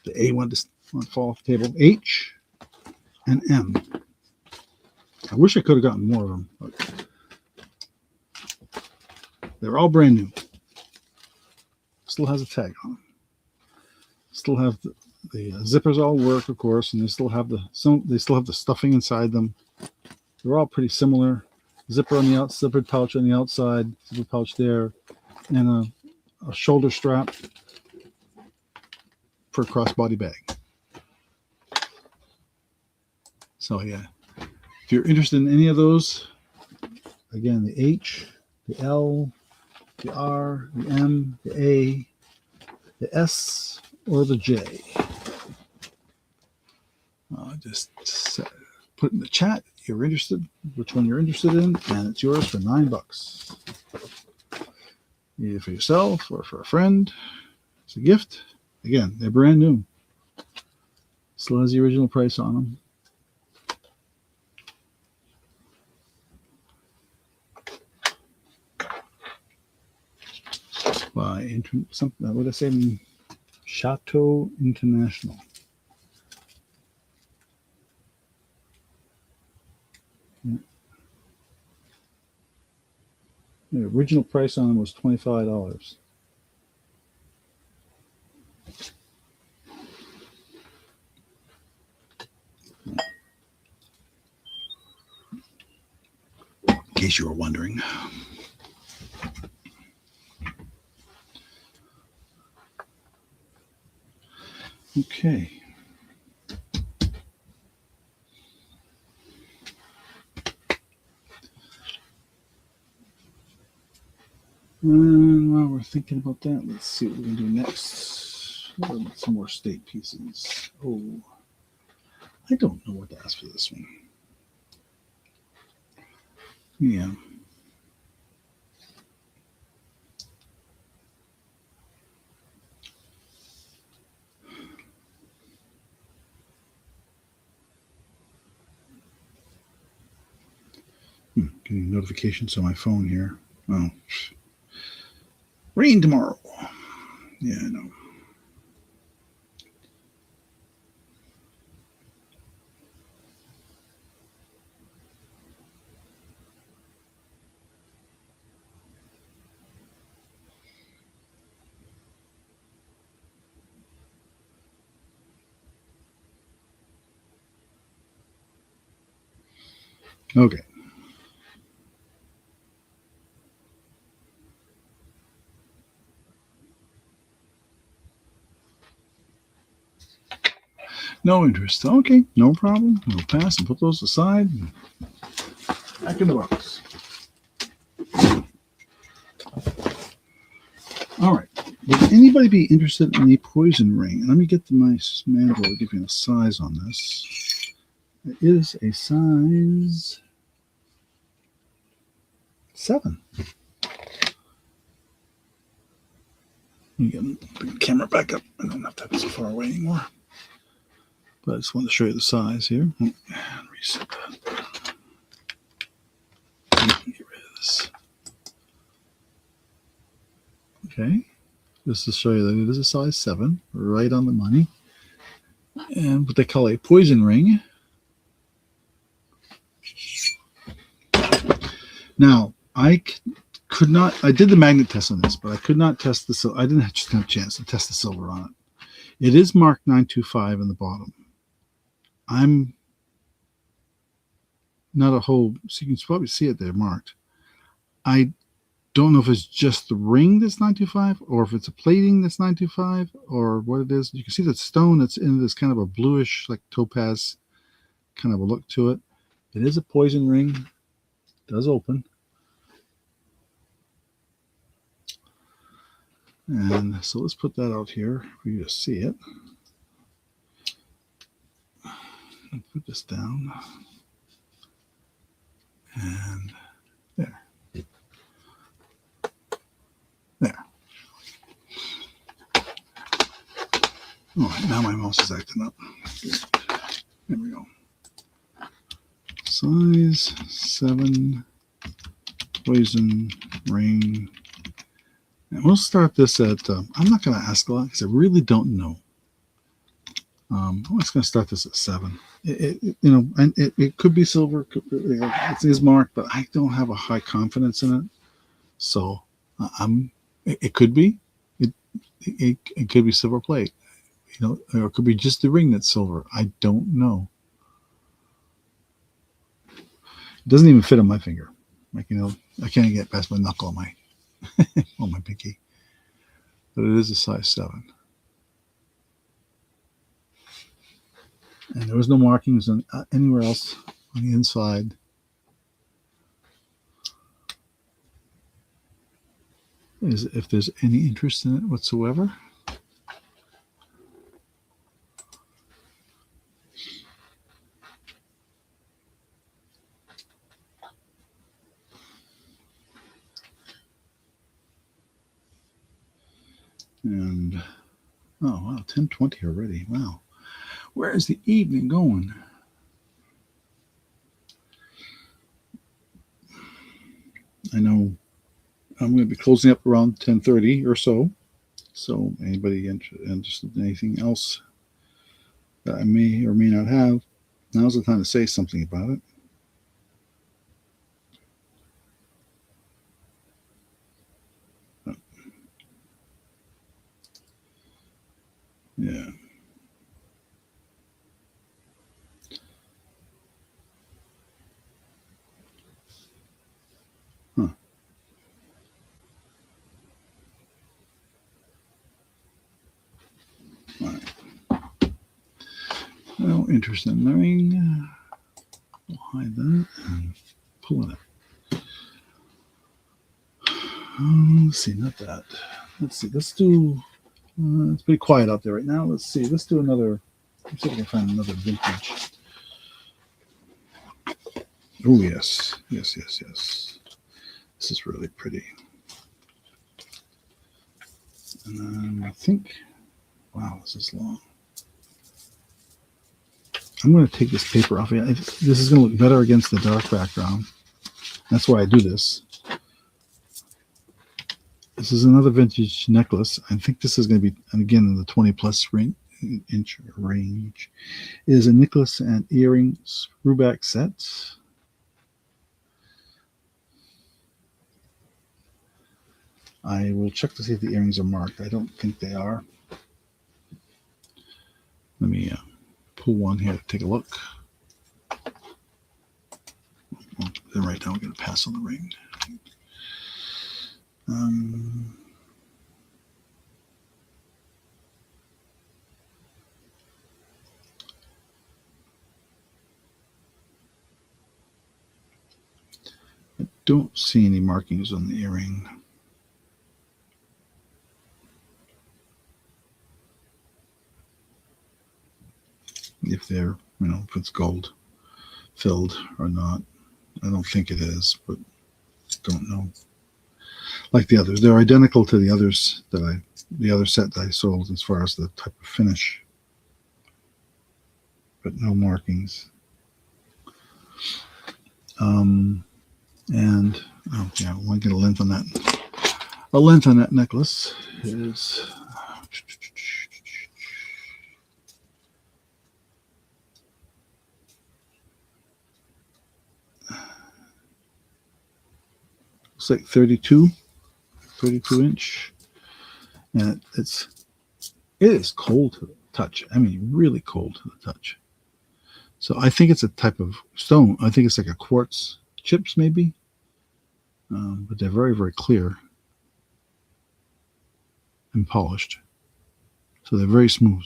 The A one just won't fall off the table. H and M. I wish I could have gotten more of them, but they're all brand new. Still has a tag on them. Still have the zippers all work, of course, and they still have the stuffing inside them. They're all pretty similar. Zipper on the outside, zippered pouch on the outside, zipper pouch there, and a shoulder strap for a crossbody bag. So yeah, if you're interested in any of those, again, the H, the L, the R, the M, the A, the S, or the J. Just put in the chat you're interested, which one you're interested in, and it's yours for $9. Either for yourself or for a friend. It's a gift. Again, they're brand new. Still has the original price on them. By something, what did I say? Chateau International. Yeah. The original price on them was $25. In case you were wondering. Okay. And while we're thinking about that, let's see what we're going to do next. Some more state pieces. Oh, I don't know what to ask for this one. Yeah. Getting notifications on my phone here. Oh, rain tomorrow. Yeah, I know. Okay. No interest. Okay, no problem. We'll pass and put those aside. Back in the box. All right. Would anybody be interested in a poison ring? Let me get to my manual to give you a size on this. It is a size 7. Let me get the camera back up. I don't have to have it so far away anymore. But I just wanted to show you the size here. And reset that. Get rid of this. Okay. Just to show you that it is a size 7, right on the money. And what they call a poison ring. Now, I could not, I did the magnet test on this, but I could not test the silver. I didn't just have a chance to test the silver on it. It is marked 925 in the bottom. I'm not a whole, so you can probably see it there marked. I don't know if it's just the ring that's 925 or if it's a plating that's 925 or what it is. You can see the stone that's in this kind of a bluish, like topaz kind of a look to it. It is a poison ring. It does open. And so let's put that out here for you to see it. And put this down. And there. There. All right, now my mouse is acting up. There we go. Size 7 poison ring. And we'll start this at, I'm not going to ask a lot because I really don't know. I'm just going to start this at 7. It could be silver. It is marked, but I don't have a high confidence in it. So it could be. It could be silver plate. Or it could be just the ring that's silver. I don't know. It doesn't even fit on my finger. I can't get past my knuckle on my on my pinky. But it is a size 7. And there was no markings anywhere else on the inside. If there's any interest in it whatsoever. And oh wow, 10:20 already. Wow. Where is the evening going? I know I'm going to be closing up around 10:30 or so. So anybody interested in anything else that I may or may not have, now's the time to say something about it. Yeah. Huh. All right. Well, interesting. Knowing, we'll hide that and pull it up. Let's see, not that. Let's see. Let's do. It's pretty quiet out there right now. Let's see. Let's do another. Let's see if I can find another vintage. Oh yes, yes, yes, yes. This is really pretty. And then I think, wow, this is long. I'm going to take this paper off. This is going to look better against the dark background. That's why I do this. This is another vintage necklace. I think this is going to be, and again, in the 20 plus inch range. It is a necklace and earring screwback set. I will check to see if the earrings are marked. I don't think they are. Let me pull one here to take a look. Then right now I'm going to pass on the ring. I don't see any markings on the earring. If they're, if it's gold filled or not. I don't think it is, but don't know. Like the others, they're identical to the others the other set that I sold as far as the type of finish, but no markings. And oh yeah, I want to get a length on that. A length on that necklace is looks like 32 inch, and it is cold to the touch. I mean, really cold to the touch. So I think it's a type of stone. I think it's like a quartz chips maybe, but they're very, very clear and polished. So they're very smooth.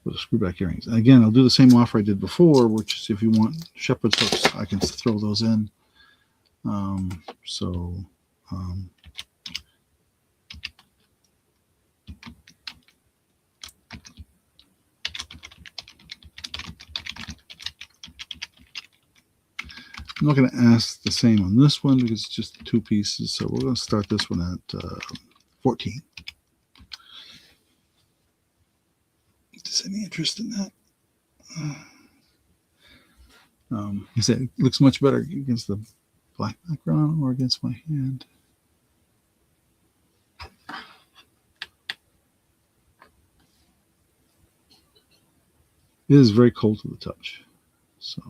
With the screwback earrings. And again, I'll do the same offer I did before, which is if you want shepherd's hooks, I can throw those in. I'm not going to ask the same on this one because it's just 2 pieces. So we're going to start this one at 14. Is any interest in that? He said it looks much better against the black background or against my hand. It is very cold to the touch. So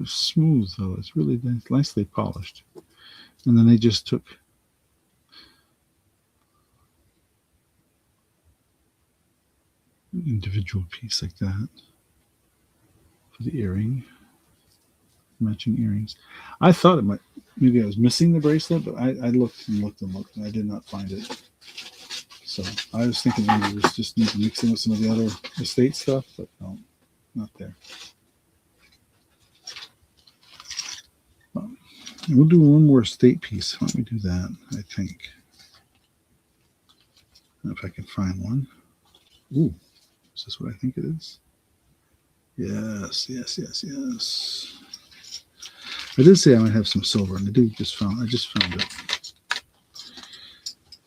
it's smooth though. It's really nicely polished. And then they just took an individual piece like that for the earring, matching earrings. I thought it might, maybe I was missing the bracelet, but I looked and looked and looked and I did not find it. So I was thinking maybe it was just mixing with some of the other estate stuff, but no, not there. We'll do one more estate piece. Why don't we do that? I think. If I can find one. Ooh, is this what I think it is? Yes, yes, yes, yes. I did say I might have some silver, and I just found it.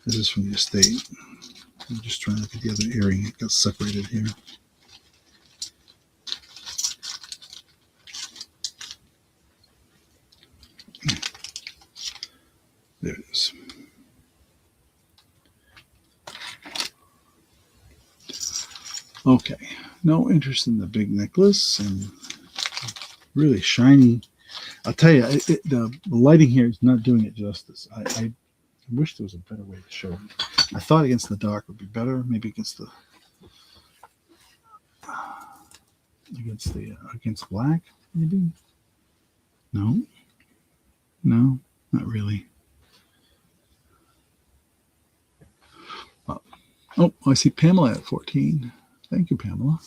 This is from the estate. I'm just trying to look at the other earring. It got separated here. There it is. Okay, no interest in the big necklace and really shiny. I'll tell you, the lighting here is not doing it justice. I wish there was a better way to show it. I thought against the dark would be better, maybe against black, maybe. No, not really. Oh, I see Pamela at 14. Thank you, Pamela.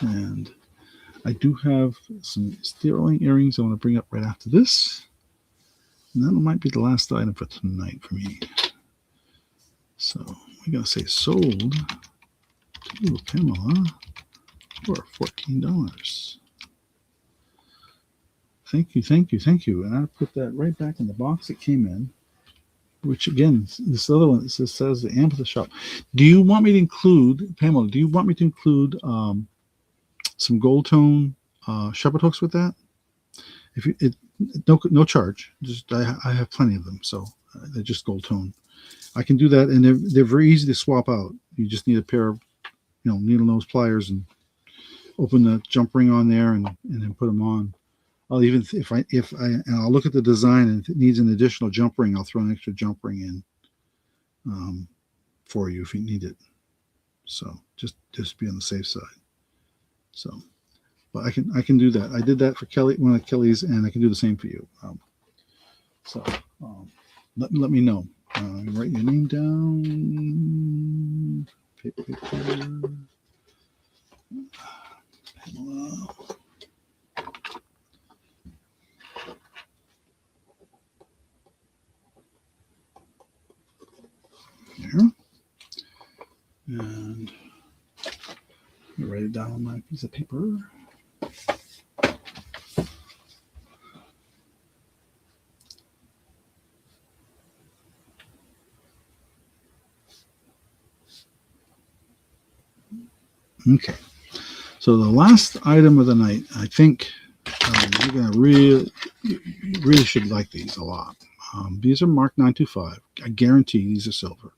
And I do have some sterling earrings I want to bring up right after this. And that might be the last item for tonight for me. So we're going to say sold to Pamela for $14. Thank you. And I put that right back in the box it came in. Which again, this other one says the Amethyst shop. Do you want me to include, Pamela? Do you want me to include some gold tone shepherd hooks with that? If you, no charge. Just I have plenty of them, so they're just gold tone. I can do that, and they're very easy to swap out. You just need a pair of needle nose pliers and open the jump ring on there, and then put them on. I'll even and I'll look at the design, and if it needs an additional jump ring, I'll throw an extra jump ring in for you if you need it. So just be on the safe side. So, but I can do that. I did that for Kelly, one of Kelly's, and I can do the same for you. Let me know. Write your name down. Paper. Pamela. There. And write it down on my piece of paper. Okay. So the last item of the night, I think you're going to really should like these a lot. These are marked 925. I guarantee these are silver.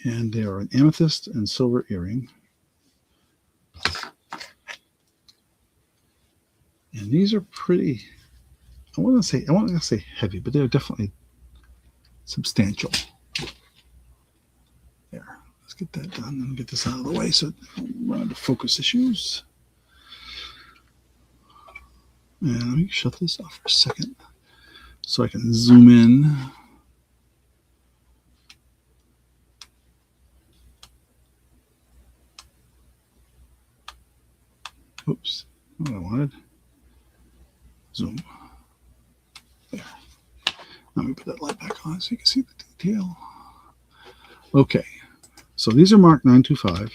And they are an amethyst and silver earring. And these are pretty, I want to say heavy, but they're definitely substantial. There. Let's get that done and get this out of the way so I don't run into focus issues. And let me shut this off for a second so I can zoom in. Oops, not what I wanted. Zoom. There. Let me put that light back on so you can see the detail. Okay, so these are marked 925.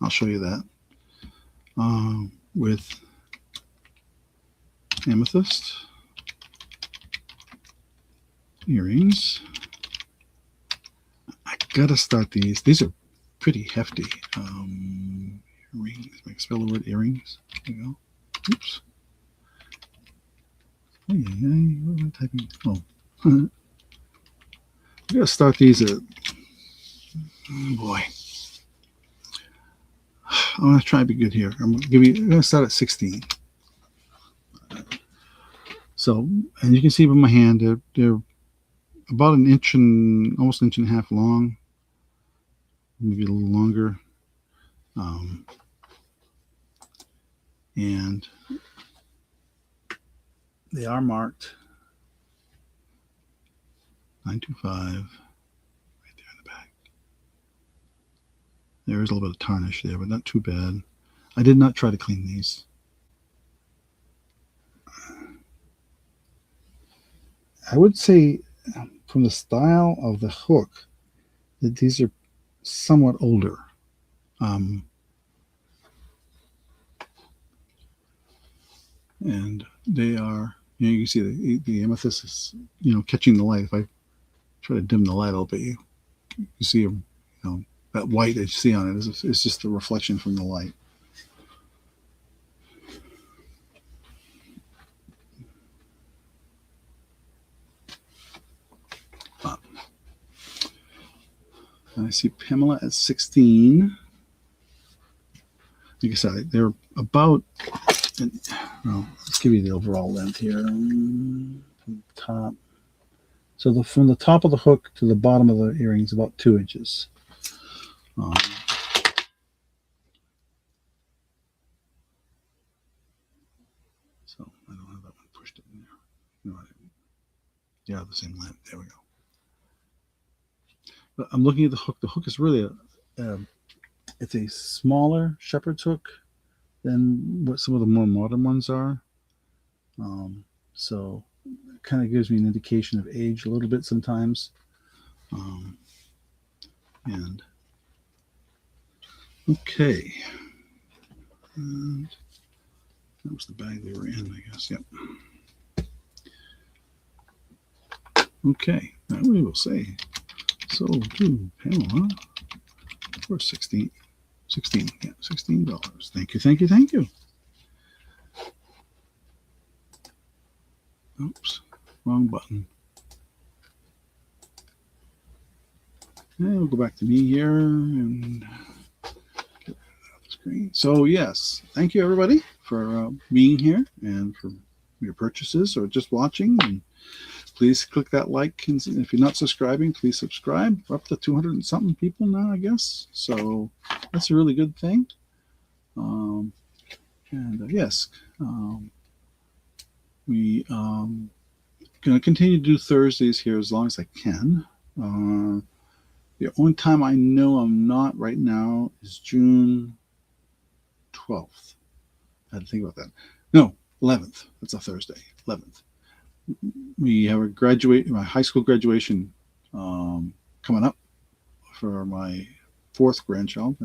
I'll show you that. With amethyst earrings. I gotta start these. These are pretty hefty. Earrings. Make spell the word earrings. There you go. Oops. What am I typing? Oh. I'm gonna start these at. Oh boy. I'm gonna try to be good here. I'm gonna start at 16. So, and you can see with my hand, they're about almost an inch and a half long, maybe a little longer. And they are marked 925 right there in the back. There is a little bit of tarnish there, but not too bad. I did not try to clean these. I would say from the style of the hook that these are somewhat older. And they are, you can see the amethyst is, catching the light. If I try to dim the light a little bit, you see, that white that you see on it is just a reflection from the light. And I see Pamela at 16. like I said, they're about, well, let's give you the overall length here. From the top. So from the top of the hook to the bottom of the earring is about 2 inches. So I don't have that one pushed in there. No, yeah, the same length. There we go. But I'm looking at the hook. The hook is really it's a smaller shepherd's hook than what some of the more modern ones are. So it kind of gives me an indication of age a little bit sometimes. And okay. And that was the bag they were in, I guess. Yep. Okay. Now we will say sold to Pamela for $16. Yeah, $16. Thank you, thank you, thank you. Oops, wrong button. And we'll go back to me here and get off the screen. So yes, thank you everybody for being here and for your purchases or just watching. And please click that like. And if you're not subscribing, please subscribe. We're up to 200 and something people now, I guess. So that's a really good thing. Yes, we going to continue to do Thursdays here as long as I can. The only time I know I'm not right now is June 12th. I had to think about that. No, 11th. That's a Thursday. 11th. We have my high school graduation coming up for my fourth grandchild,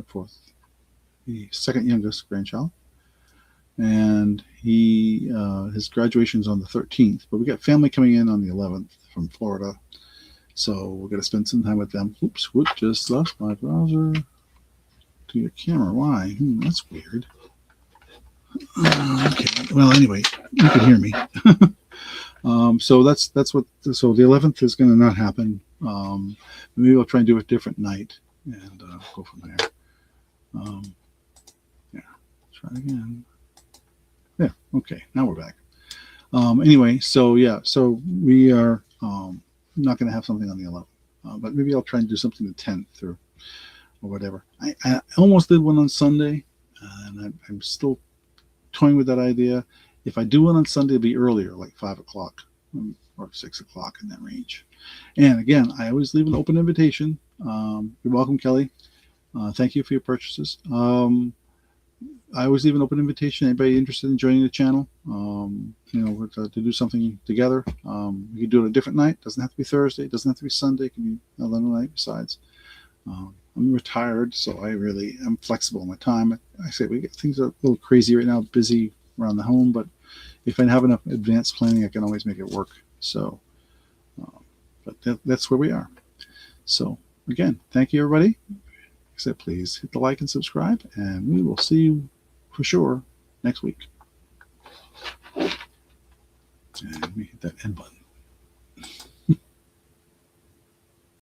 the second youngest grandchild. And his graduation is on the 13th, but we got family coming in on the 11th from Florida. So we're going to spend some time with them. Oops, just left my browser to your camera. Why? That's weird. Okay. Well, anyway, you can hear me. So that's what. So the 11th is going to not happen. Maybe I'll try and do a different night and go from there. Yeah. Try it again. Yeah. Okay. Now we're back. Anyway, so yeah. So we are not going to have something on the 11th, but maybe I'll try and do something the 10th or whatever. I almost did one on Sunday, and I'm still toying with that idea. If I do one on Sunday, it'll be earlier, like 5 o'clock or 6 o'clock in that range. And again, I always leave an open invitation. You're welcome, Kelly. Thank you for your purchases. I always leave an open invitation. Anybody interested in joining the channel, to do something together. We can do it a different night. It doesn't have to be Thursday. It doesn't have to be Sunday. It can be another night besides. I'm retired, so I really am flexible in my time. I say things are a little crazy right now, busy around the home, but if I have enough advanced planning, I can always make it work. So, but that's where we are. So again, thank you, everybody. Except please hit the like and subscribe, and we will see you for sure next week. And we hit that end button.